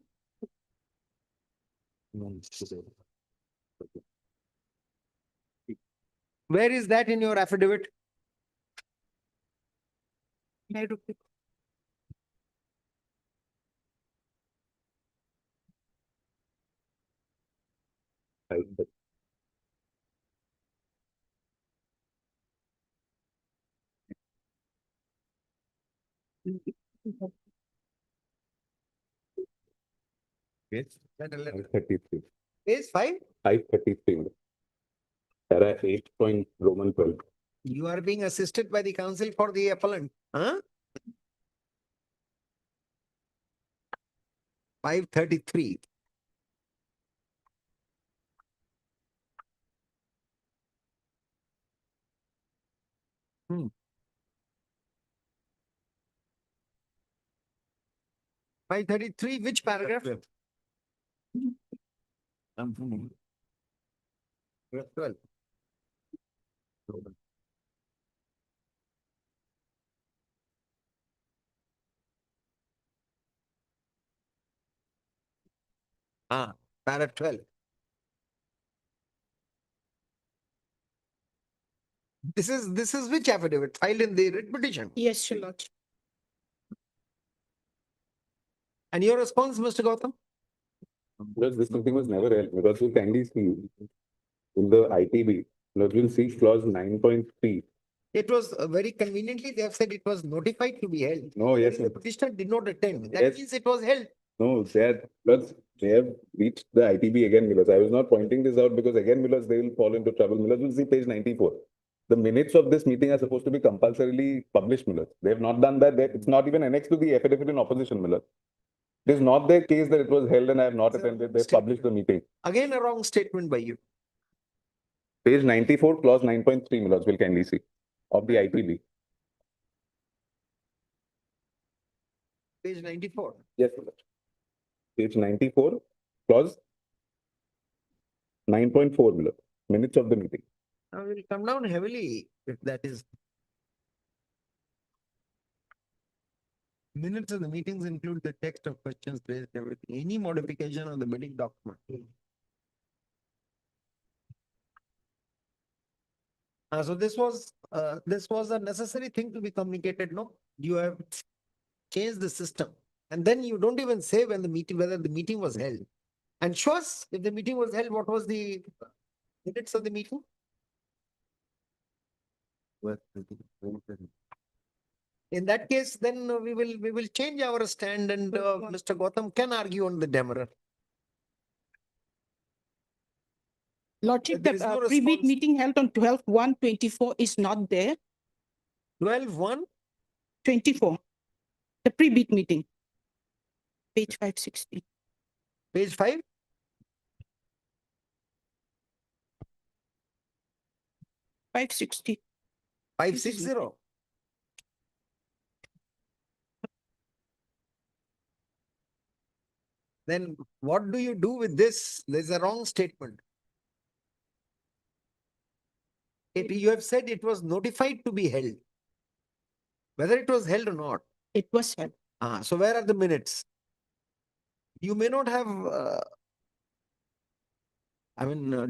Where is that in your affidavit? may I repeat? Yes. 533. Is 5? 533. Para 8 point Roman 12. You are being assisted by the counsel for the appellant. Huh? 533. Hmm. 533, which paragraph? Paragraph 12. Paragraph 12. This is which affidavit filed in the writ petition? Yes, your lordship. And your response, Mr. Gautam? Because this meeting was never held, because you kindly see in the ITB, because we'll see clause 9.3. It was very conveniently, they have said it was notified to be held. No, yes, The sir. petitioner did not attend. That Yes. means it was held. No, because they have reached the ITB again, Milos. I was not pointing this out because again, Milos, they will fall into trouble. Milos will see page 94. The minutes of this meeting are supposed to be compulsorily published, Milos. They have not done that. It's not even annexed to the affidavit in opposition, Milos. It is not their case that it was held and I have not attended. They published the meeting. Again, a wrong statement by you. Page 94, clause 9.3, Milos, will kindly see, of the ITB. Page 94. Yes, Milos. Page 94, clause 9.4, Milos, minutes of the meeting. Now we'll come down heavily if that is. Minutes of the meetings include the text of questions raised, everything, any modification of the bidding document. So this was a necessary thing to be communicated, no? You have changed the system. And then you don't even say when the meeting, whether the meeting was held. And show us if the meeting was held, what was the minutes of the meeting? In that case, then we will change our stand and Mr. Gautam can argue on the demurrer. Lordship, There the is no pre-bid response. meeting held on 12/1/24 is not there. 12/1/24. The pre-bid meeting. Page 560. Page 5? Five 560. Then what do you do with this? There's a wrong statement. You have said it was notified to be held. Whether it was held or not. It was held. So where are the minutes? You may not have,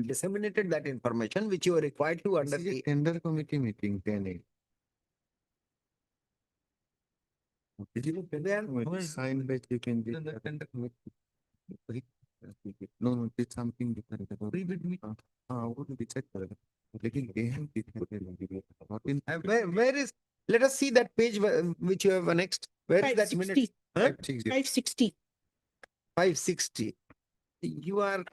disseminated that information which you are required to under the Tender committee meeting, 10 Did you signed by Chief Engineer? No, it's something different. Pre-bid meeting. वो तो check करेगा. लेकिन ये हम not in. Where is, let us see that page which you have annexed. Where is that minute? 560. 560. You are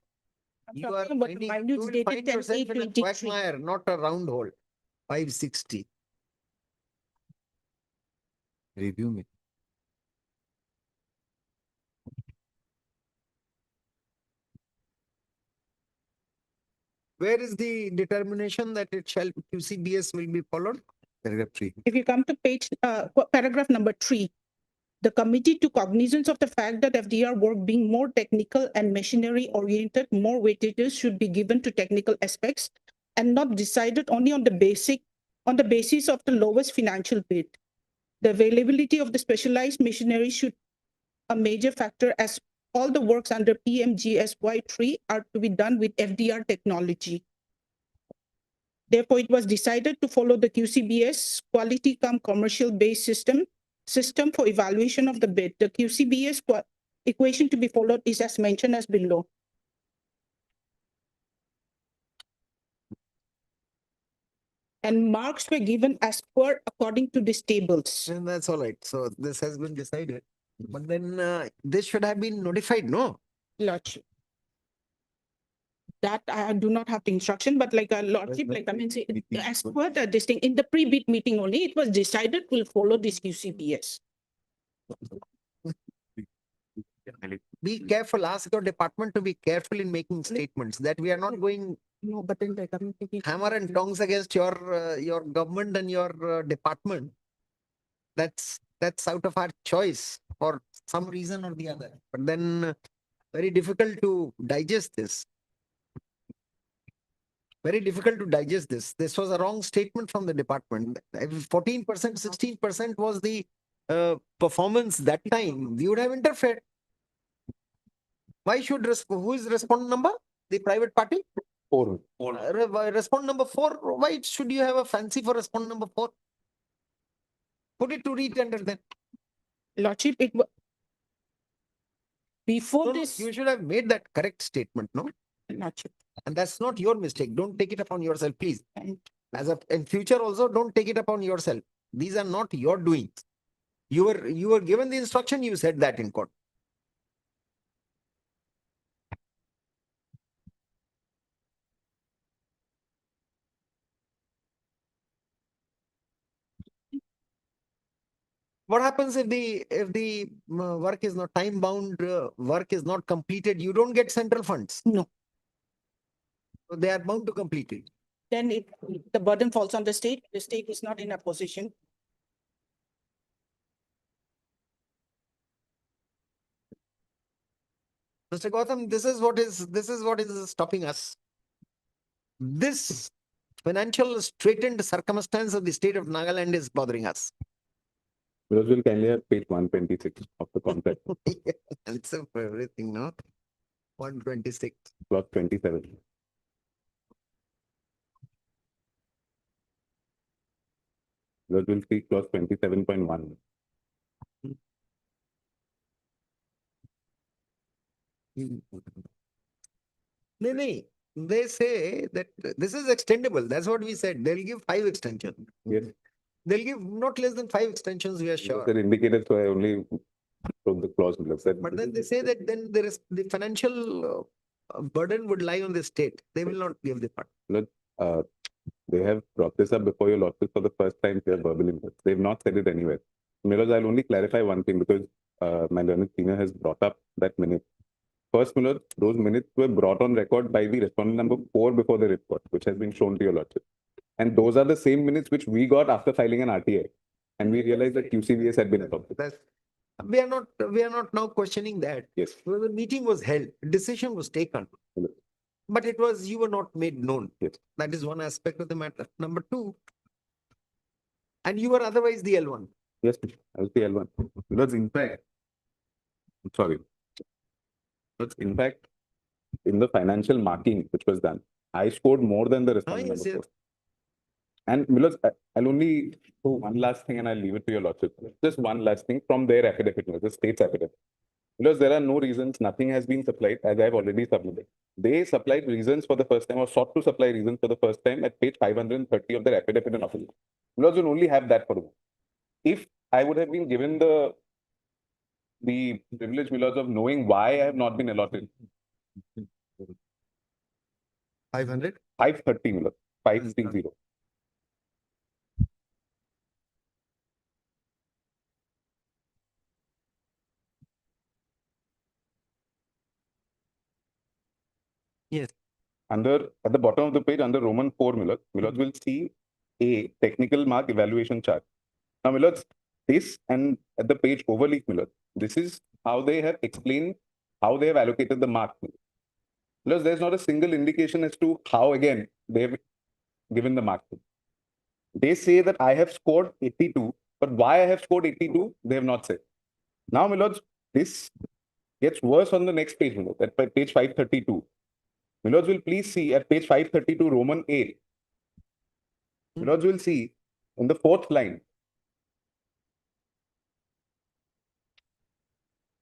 talking about the finding, minutes you will dated find yourself in a 10/8/23. quagmire, not a round hole. 560. Review me. Where is the determination that it shall QCBS will be followed? Paragraph 3. If you come to page, paragraph number 3, the committee took cognizance of the fact that FDR work being more technical and machinery oriented, more weightage should be given to technical aspects and not decided only on the basis of the lowest financial bid. The availability of the specialized machinery should a major factor as all the works under PMGSY3 are to be done with FDR technology. Therefore, it was decided to follow the QCBS quality cum commercial based system for evaluation of the bid. The QCBS equation to be followed is as mentioned as below. And marks were given as per according to these tables. And that's all right. So this has been decided. But then this should have been notified, no? Lordship. That I do not have the instruction, but like a lordship, like I mean, say, as per this thing, in the pre-bid meeting only, it was decided we'll follow this QCBS. Be careful, ask your department to be careful in making statements that we are not going No, but then like I'm thinking. hammer and tongs against your government and your department. That's out of our choice for some reason or the other. But then very difficult to digest this. Very difficult to digest this. This was a wrong statement from the department. 14%, 16% was the performance that time. We would have interfered. Why should who is respondent number? The private party? 4. Respondent number 4. Why should you have a fancy for respondent number 4? Put it to retender then. Lordship, before No, no, this, you should have made that correct statement, no? not sure. And that's not your mistake. Don't take it upon yourself, please. As of in future also, don't take it upon yourself. These are not your doings. You were given the instruction, you said that in court. What happens if the work is not time bound, work is not completed? You don't get central funds. No. So they are bound to complete it. Then the burden falls on the state. The state is not in a position. Mr. Gautam, this is what is stopping us. This financial straitened circumstance of the state of Nagaland is bothering us. Because we'll kindly have page 126 of the contract, It's for everything, no? 126. clause 27. Because we'll see clause 27.1. No. They say that this is extendable. That's what we said. They'll give 5 extensions. Yes. They'll give not less than 5 extensions, we are sure. They're indicated, so I only wrote the clause below. Said But then they say that then there is the financial burden would lie on the state. They will not give the fund. Look, they have brought this up before your lawsuit for the first time here verbally. They've not said it anywhere. Miloj, I'll only clarify one thing because my learned senior has brought up that minute. First, Miloj, those minutes were brought on record by the respondent number 4 before the report, which has been shown to your lordship. And those are the same minutes which we got after filing an RTI. And we realized that QCVS had been adopted. We are not now questioning that. Yes. Well, the meeting was held, decision was taken. Hello. But you were not made known. Yes. That is one aspect of the matter. Number 2, and you were otherwise the L1. Yes, I was the L1. Because in fact, sorry. Because in fact, in the financial marking which was done, I scored more than the respondent yes, number 4. And Miloj, I'll only do one last thing and I'll leave it to your lordship. Just one last thing from their affidavit, the state's affidavit. Because there are no reasons, nothing has been supplied as I've already submitted. They supplied reasons for the first time or sought to supply reasons for the first time at page 530 of their affidavit in office. Miloj will only have that for me. If I would have been given the privilege, Miloj, of knowing why I have not been allotted. 500? 530, Miloj. 530. Yes. At the bottom of the page, under Roman 4, Miloj will see a technical mark evaluation chart. Now, Miloj, this and at the page overleaf, Miloj, this is how they have explained how they have allocated the mark. Miloj, there's not a single indication as to how, again, they have given the mark. They say that I have scored 82, but why I have scored 82, they have not said. Now, Miloj, this gets worse on the next page, Miloj, at page 532. Miloj will please see at page 532, Roman 8. Miloj will see in the 4th line.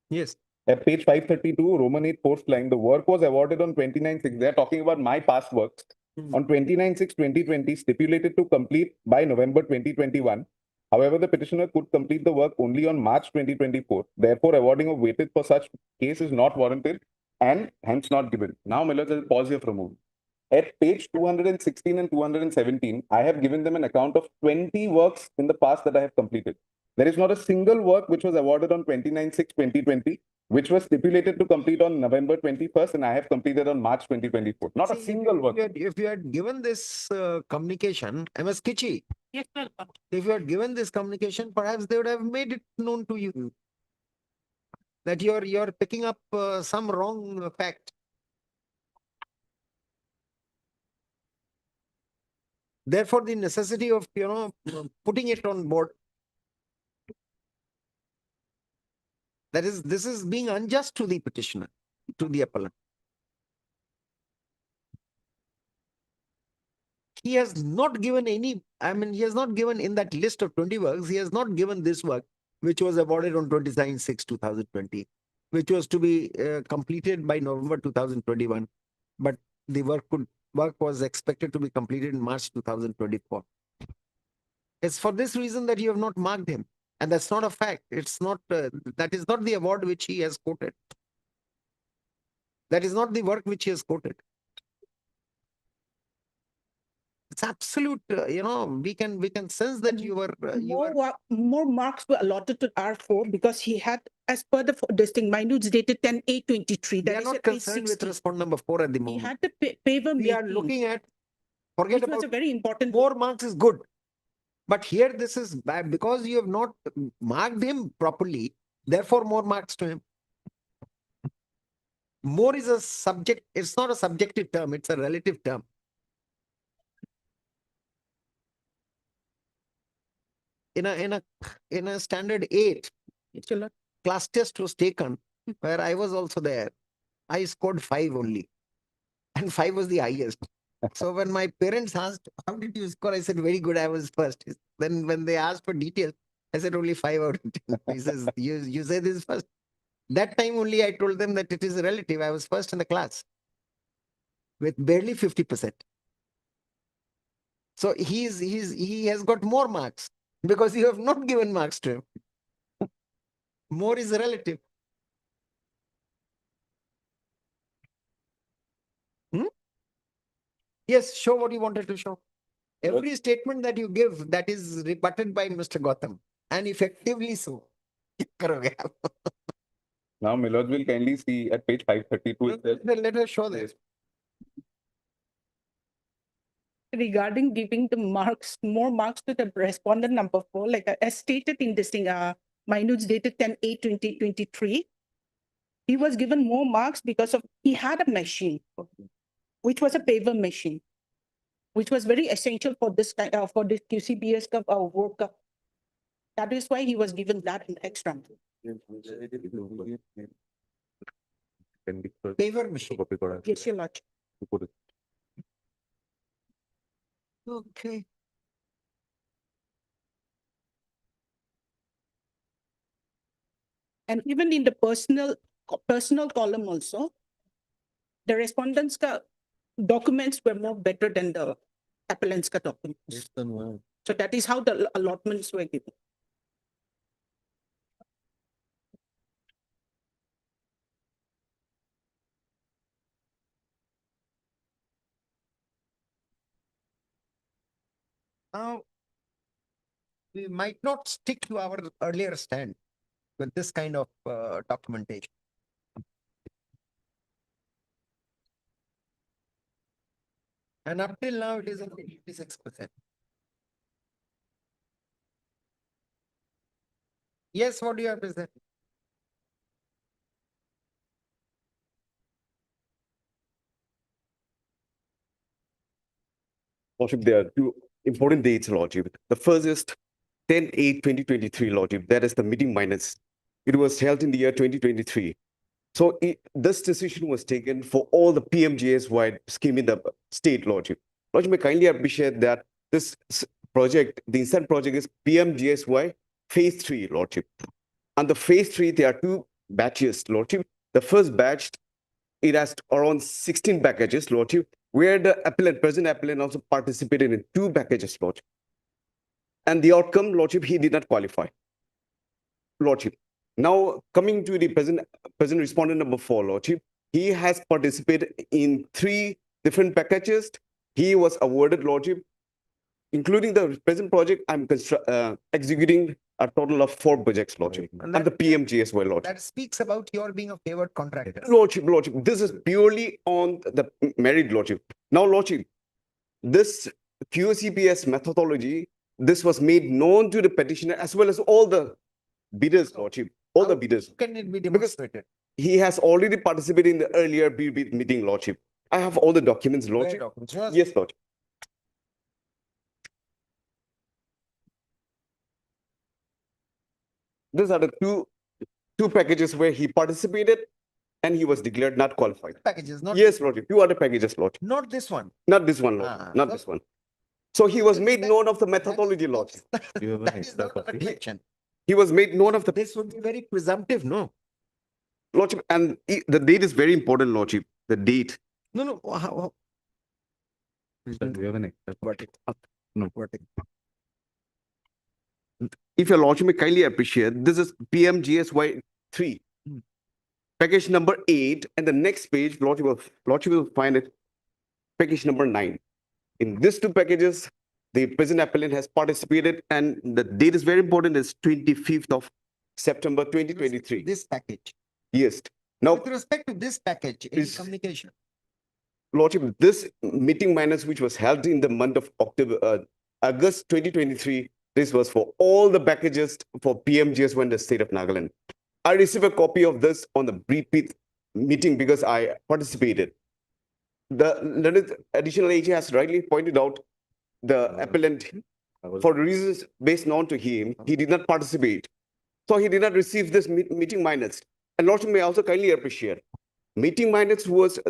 Yes. At page 532, Roman 8, 4th line, the work was awarded on 29/6. They're talking about my past works. On 29/6/2020, stipulated to complete by November 2021. However, the petitioner could complete the work only on March 2024. Therefore, awarding of weightage for such case is not warranted and hence not given. Now, Miloj, I'll pause here for a moment. At page 216 and 217, I have given them an account of 20 works in the past that I have completed. There is not a single work which was awarded on 29/6/2020, which was stipulated to complete on November 21st, and I have completed on March 2024. Not a single work. If you had given this communication, MS Kichi, Yes, sir. if you had given this communication, perhaps they would have made it known to you that you're picking up some wrong fact. Therefore, the necessity of putting it on board. This is being unjust to the petitioner, to the appellant. He has not given any, he has not given in that list of 20 works, he has not given this work, which was awarded on 29/6/2020. which was to be completed by November 2021, but the work was expected to be completed in March 2024. It's for this reason that you have not marked him. And that's not a fact. It's not, that is not the award which he has quoted. That is not the work which he has quoted. It's absolute, we can sense that you were, More marks were allotted to R4 because he had, as per the this thing, minutes dated 10/8/23. we are not concerned with respondent number 4 at the He moment. had the paper We are making, looking at, forget which was about a very important. more marks is good. But here this is bad because you have not marked him properly, therefore more marks to him. More is a subject, it's not a subjective term, it's a relative term. In a standard 8, class test was taken, where I was also there. I scored 5 only, and 5 was the highest. So when my parents asked, how did you score? I said, very good, I was first. Then when they asked for details, I said only 5 out of 10. He says, you say this is first. That time only I told them that it is relative. I was first in the class with barely 50%. So he has got more marks because you have not given marks to him. More is relative. Yes, show what you wanted to show. Every statement that you give, that is rebutted by Mr. Gautam, and effectively so. Now, Milord will kindly see at page 532 itself. Let us show this. Regarding giving the marks, more marks to the respondent number 4, like as stated in this thing, minutes dated 10/8/2023, he was given more marks because of he had a machine, which was a paper machine, which was very essential for this kind for this QCBS work. That is why he was given that extra. Paper machine. Yes, Your Lordship. Okay. And even in the personal column also, the respondents' documents were more better than the appellant's documents. So that is how the allotments were given. Now, we might not stick to our earlier stand with this kind of documentation. And up till now, it is at 86%. Yes, what do you have to say? Lordship, there are two important dates, Lordship. The first is 10/8/2023, Lordship. That is the meeting minutes. It was held in the year 2023. So this decision was taken for all the PMGS-wide scheme in the state, Lordship. Lordship, may kindly appreciate that this project, the instant project is PMGS-wide phase 3, Lordship. And the phase 3, there are 2 batches, Lordship. The first batch, it has around 16 packages, Lordship, where the present appellant also participated in 2 packages, Lordship. And the outcome, Lordship, he did not qualify. Lordship. Now, coming to the present respondent number 4, Lordship, he has participated in 3 different packages. He was awarded, Lordship, including the present project. I'm executing a total of 4 projects, Lordship, and the PMGS well, Lordship. That speaks about your being a favored contractor. Lordship, this is purely on the merit, Lordship. Now, Lordship, this QCPS methodology, this was made known to the petitioner as well as all the bidders, Lordship, all the bidders. Can it be demonstrated? He has already participated in the earlier bid meeting, Lordship. I have all the documents, Lordship. Yes, Lordship. These are the two packages where he participated and he was declared not qualified. Packages, not yes, Lordship. 2 other packages, Lordship. Not this one. Not this one, Lordship. Not this one. So he was made known of the methodology, Lordship. That is not a reflection. He was made known of the. This would be very presumptive, no? Lordship, and the date is very important, Lordship, the date. No, how? Sir, do you have an extra? No. If your Lordship may kindly appreciate, this is PMGSY 3. Package number 8, and the next page, Lordship will find it, package number 9. In these two packages, the present appellant has participated, and the date is very important, it's 25th of September 2023. This package. Yes. Now, With respect to this package, any is- communication? Lordship, this meeting minus which was held in the month of August 2023, this was for all the packages for PMGSY in the state of Nagaland. I received a copy of this on the repeat meeting because I participated. The additional AG has rightly pointed out the appellant, for reasons based known to him, he did not participate. So he did not receive this meeting minutes. And Lordship may also kindly appreciate, meeting minutes was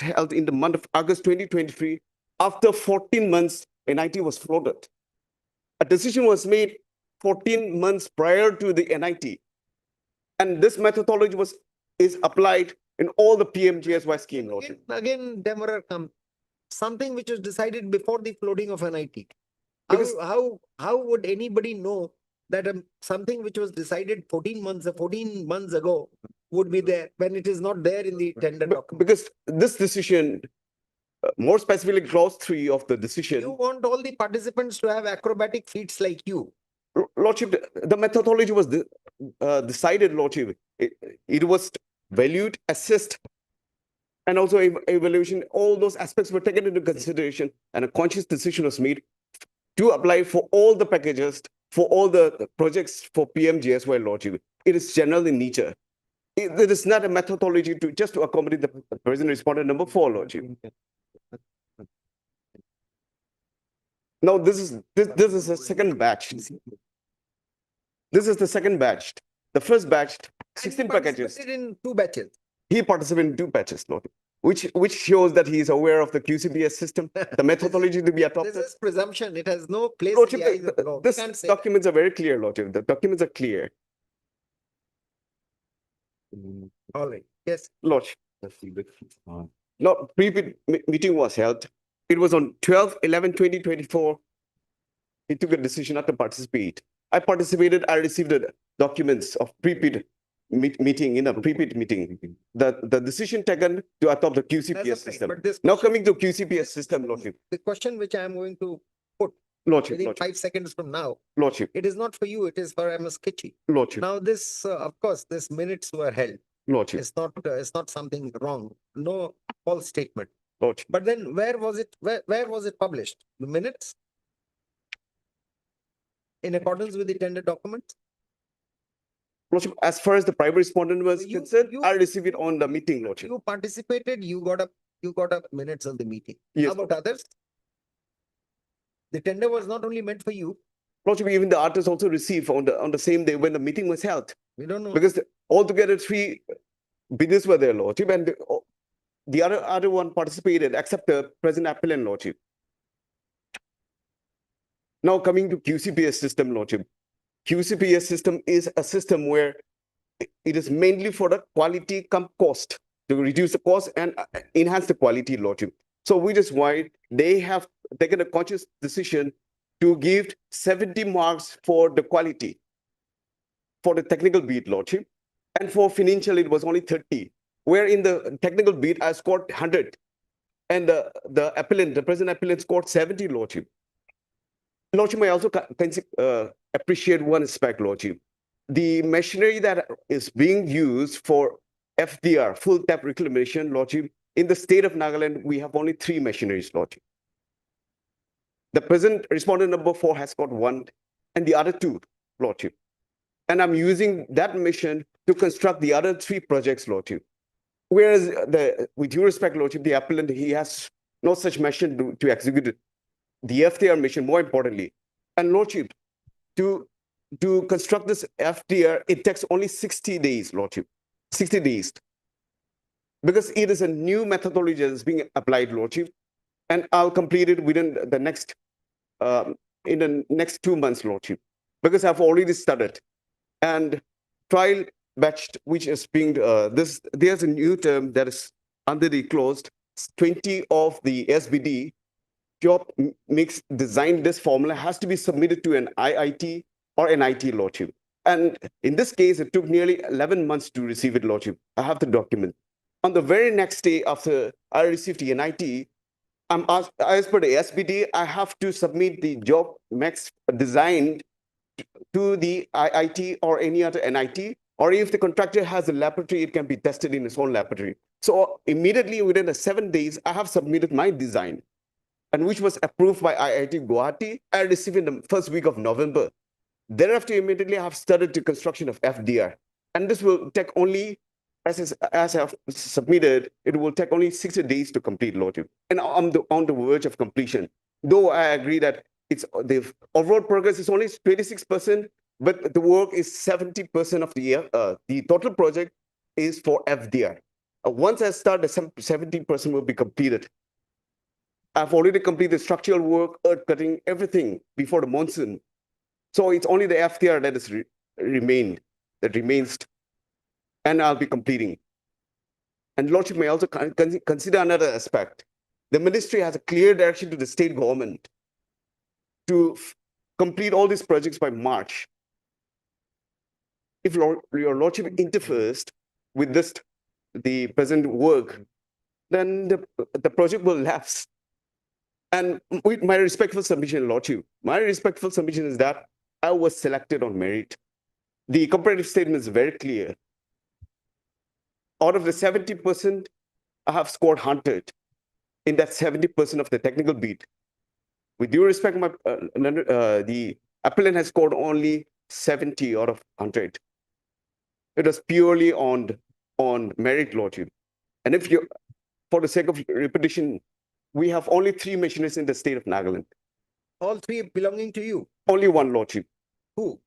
held in the month of August 2023. After 14 months, NIT was floated. A decision was made 14 months prior to the NIT. And this methodology is applied in all the PMGSY scheme, Lordship. Again, demurrer come. Something which was decided before the floating of NIT. Because- How would anybody know that something which was decided 14 months ago would be there when it is not there in the tender document? Because this decision, more specifically clause 3 of the decision, You want all the participants to have acrobatic feats like you. Lordship, the methodology was decided, Lordship. It was valued, assessed, and also evaluation. All those aspects were taken into consideration, and a conscious decision was made to apply for all the packages, for all the projects for PMGSY, Lordship. It is general in nature. It is not a methodology to just to accommodate the present respondent number 4, Lordship. Now, this is a second batch. This is the second batch. The first batch, 16 packages. Participated in 2 batches. He participated in 2 batches, Lordship, which shows that he is aware of the QCBS system, the methodology to be adopted. This is presumption. It has no place in Lordship, the eyes of the law. We these can't say documents are very clear, Lordship. The documents are clear. that. All right. Yes. Lordship. Now, meeting was held. It was on 12/11/2024. He took a decision not to participate. I participated. I received the documents of pre-bid meeting in a pre-bid meeting. The decision taken to adopt the QCPS That's okay, system. but this Now coming to QCPS system, Lordship. The question which I am going to put Lordship, within Lordship, 5 seconds from now, Lordship, it is not for you, it is for MS Kitchi. Lordship, Now this, of course, this minutes were held. Lordship, It's not something wrong, no false statement. Lordship. But then where was it published? The minutes? In accordance with the tender documents? Lordship, as far as the primary respondent was You- concerned, you- I received it on the meeting, Lordship. You participated, you got a minutes of the meeting. Yes, How about others? The tender was not only meant for you, Lordship, even the artists also received on the same day when the meeting was held. we don't know. Because altogether 3 bidders were there, Lordship, and the other one participated except the present appellant, Lordship. Now coming to QCPS system, Lordship. QCPS system is a system where it is mainly for the quality come cost, to reduce the cost and enhance the quality, Lordship. So which is why they have taken a conscious decision to give 70 marks for the quality, for the technical bid, Lordship. And for financial, it was only 30, where in the technical bid, I scored 100. And the present appellant scored 70, Lordship. Lordship, I also appreciate one aspect, Lordship. The machinery that is being used for FDR, full tap reclamation, Lordship, in the state of Nagaland, we have only 3 machineries, Lordship. The present respondent number 4 has got 1, and the other 2, Lordship. And I'm using that mission to construct the other 3 projects, Lordship. Whereas, with due respect, Lordship, the appellant, he has no such mission to execute the FDR mission, more importantly. And Lordship, to construct this FDR, it takes only 60 days, Lordship, 60 days. Because it is a new methodology that is being applied, Lordship. And I'll complete it within the next, in the next 2 months, Lordship. Because I've already started. And trial batch which is being, there's a new term that is under the clause 20 of the SBD. Job mix design, this formula has to be submitted to an IIT or an IT, Lordship. And in this case, it took nearly 11 months to receive it, Lordship. I have the document. On the very next day after I received the NIT, I'm asked, as per the SBD, I have to submit the job max design to the IIT or any other NIT, or if the contractor has a laboratory, it can be tested in its own laboratory. So immediately within the 7 days, I have submitted my design, and which was approved by IIT Guwahati. I received in the first week of November. Thereafter, immediately I have started the construction of FDR. And this will take only, as I have submitted, it will take only 60 days to complete, Lordship. And on the verge of completion. Though I agree that it's the overall progress is only 26%, but the work is 70% of the total project is for FDR. Once I start, the 70% will be completed. I've already completed structural work, earth cutting, everything before the monsoon. So it's only the FDR that is remains, and I'll be completing. And Lordship may also consider another aspect. The ministry has a clear direction to the state government to complete all these projects by March. If your Lordship interferes with this, the present work, then the project will lapse. And with my respectful submission, Lordship, my respectful submission is that I was selected on merit. The comparative statement is very clear. Out of the 70%, I have scored 100 in that 70% of the technical beat. With due respect, the appellant has scored only 70 out of 100. It was purely on merit, Lordship. And if you, for the sake of repetition, we have only 3 machinists in the state of Nagaland. All 3 belonging to you? Only 1, Lordship. Who?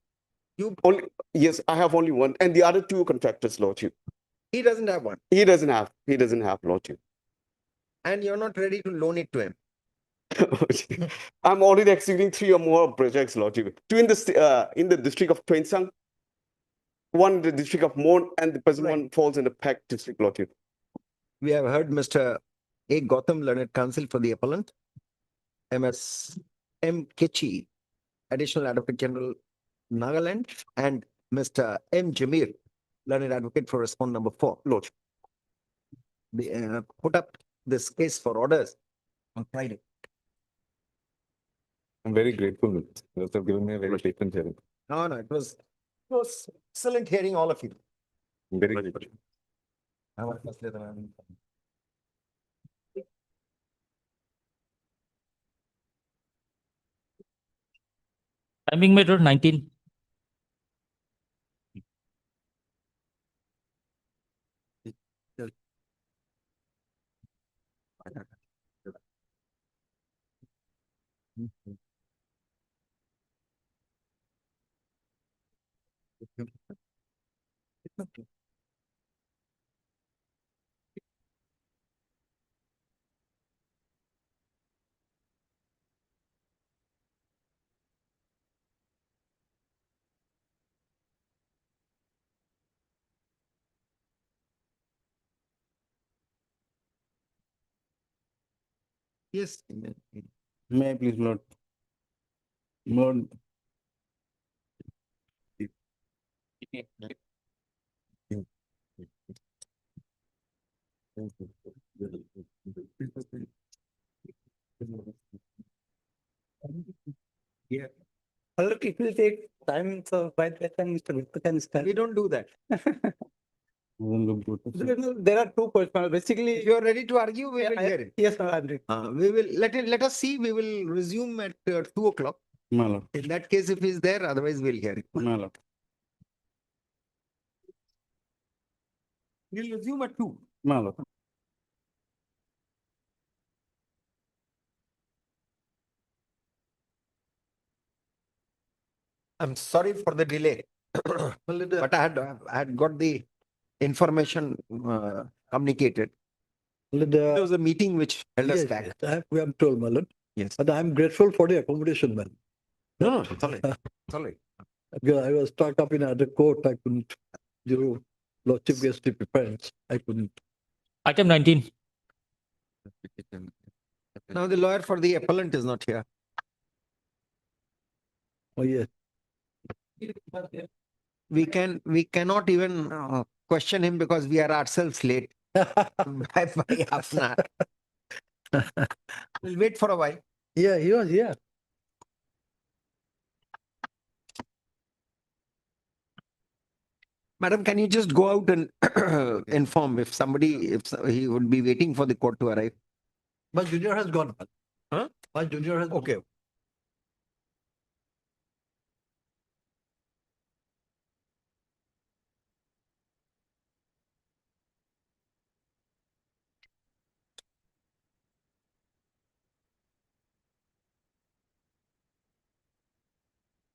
You? Only, yes, I have only 1. And the other 2 contractors, Lordship. He doesn't have one? He doesn't have, Lordship. And you're not ready to loan it to him? I'm already executing 3 or more projects, Lordship. 2 in the district of Tuensang, 1 in the district of Mon, and the present one falls in the Pak district, Lordship. We have heard Mr. A. Gautam, learned counsel for the appellant, MS M. Kechi, additional advocate general, Nagaland, and Mr. M. Jamir, learned advocate for respondent number 4, Lordship. They put up this case for orders on Friday. I'm very grateful. You have given me a very patient hearing. No, it was excellent hearing all of you. I'm very grateful. Timing matter 19. Yes. May I please, Lord? Lord. Yeah. Look, it will take time, so by that time, Mr. Gupta can start. We don't do that. There are 2 questions. Basically, if you are ready to argue, we will hear it. Yes, sir, I'm ready. We will let us see. We will resume at 2 o'clock. In that case, if he's there, otherwise we'll hear it. We'll resume at 2. I'm sorry for the delay, but I had got the information communicated. There was a meeting which held us back. We have told, my lord. Yes. But I'm grateful for the accommodation, man. No, it's all right. It's all right. Because I was stuck up in the court, I couldn't. Your lordship gets the preference. I couldn't. Item 19. Now the lawyer for the appellant is not here. Oh, yes. We cannot even question him because we are ourselves late by half an hour. We'll wait for a while. Yeah, he was here. Madam, can you just go out and inform if he would be waiting for the court to arrive? But junior has gone. Huh? My junior has Okay.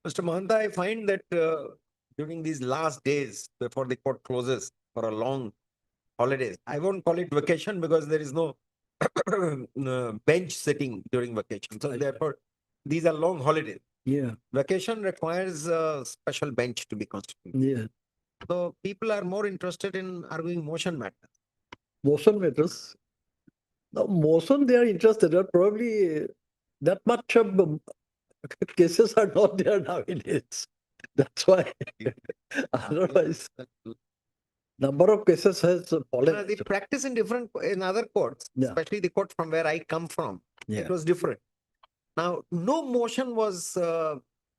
Mr. Mahanta, I find that during these last days before the court closes for a long holidays, I won't call it vacation because there is no bench sitting during vacation. So therefore, these are long holidays. Yeah. Vacation requires a special bench to be constituted. Yeah. So people are more interested in arguing motion matters. Motion matters. Now, motion, they are interested, but probably that much of cases are not there nowadays. That's why. Otherwise, number of cases has fallen. The practice in other courts, especially the court from where I come from, Yeah. it was different. Now, no motion was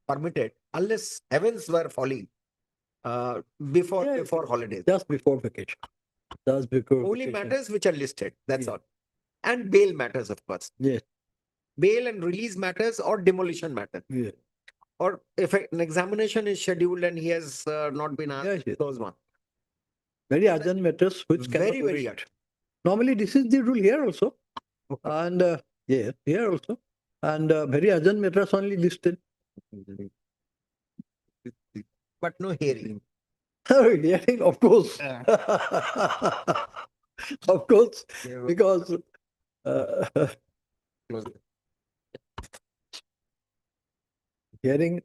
permitted unless heavens were falling before holidays. Just before vacation. Just before Only vacation. matters which are listed, that's all. And bail matters, of course. Yes. Bail and release matters or demolition matter. Yeah. Or if an examination is scheduled and he has not been asked, those one. Very urgent matters which cannot Very, very wait. urgent. Normally, this is the rule here also. And yeah, here also. And very urgent matters only listed. But no hearing. Hearing, of course. Of course, because hearing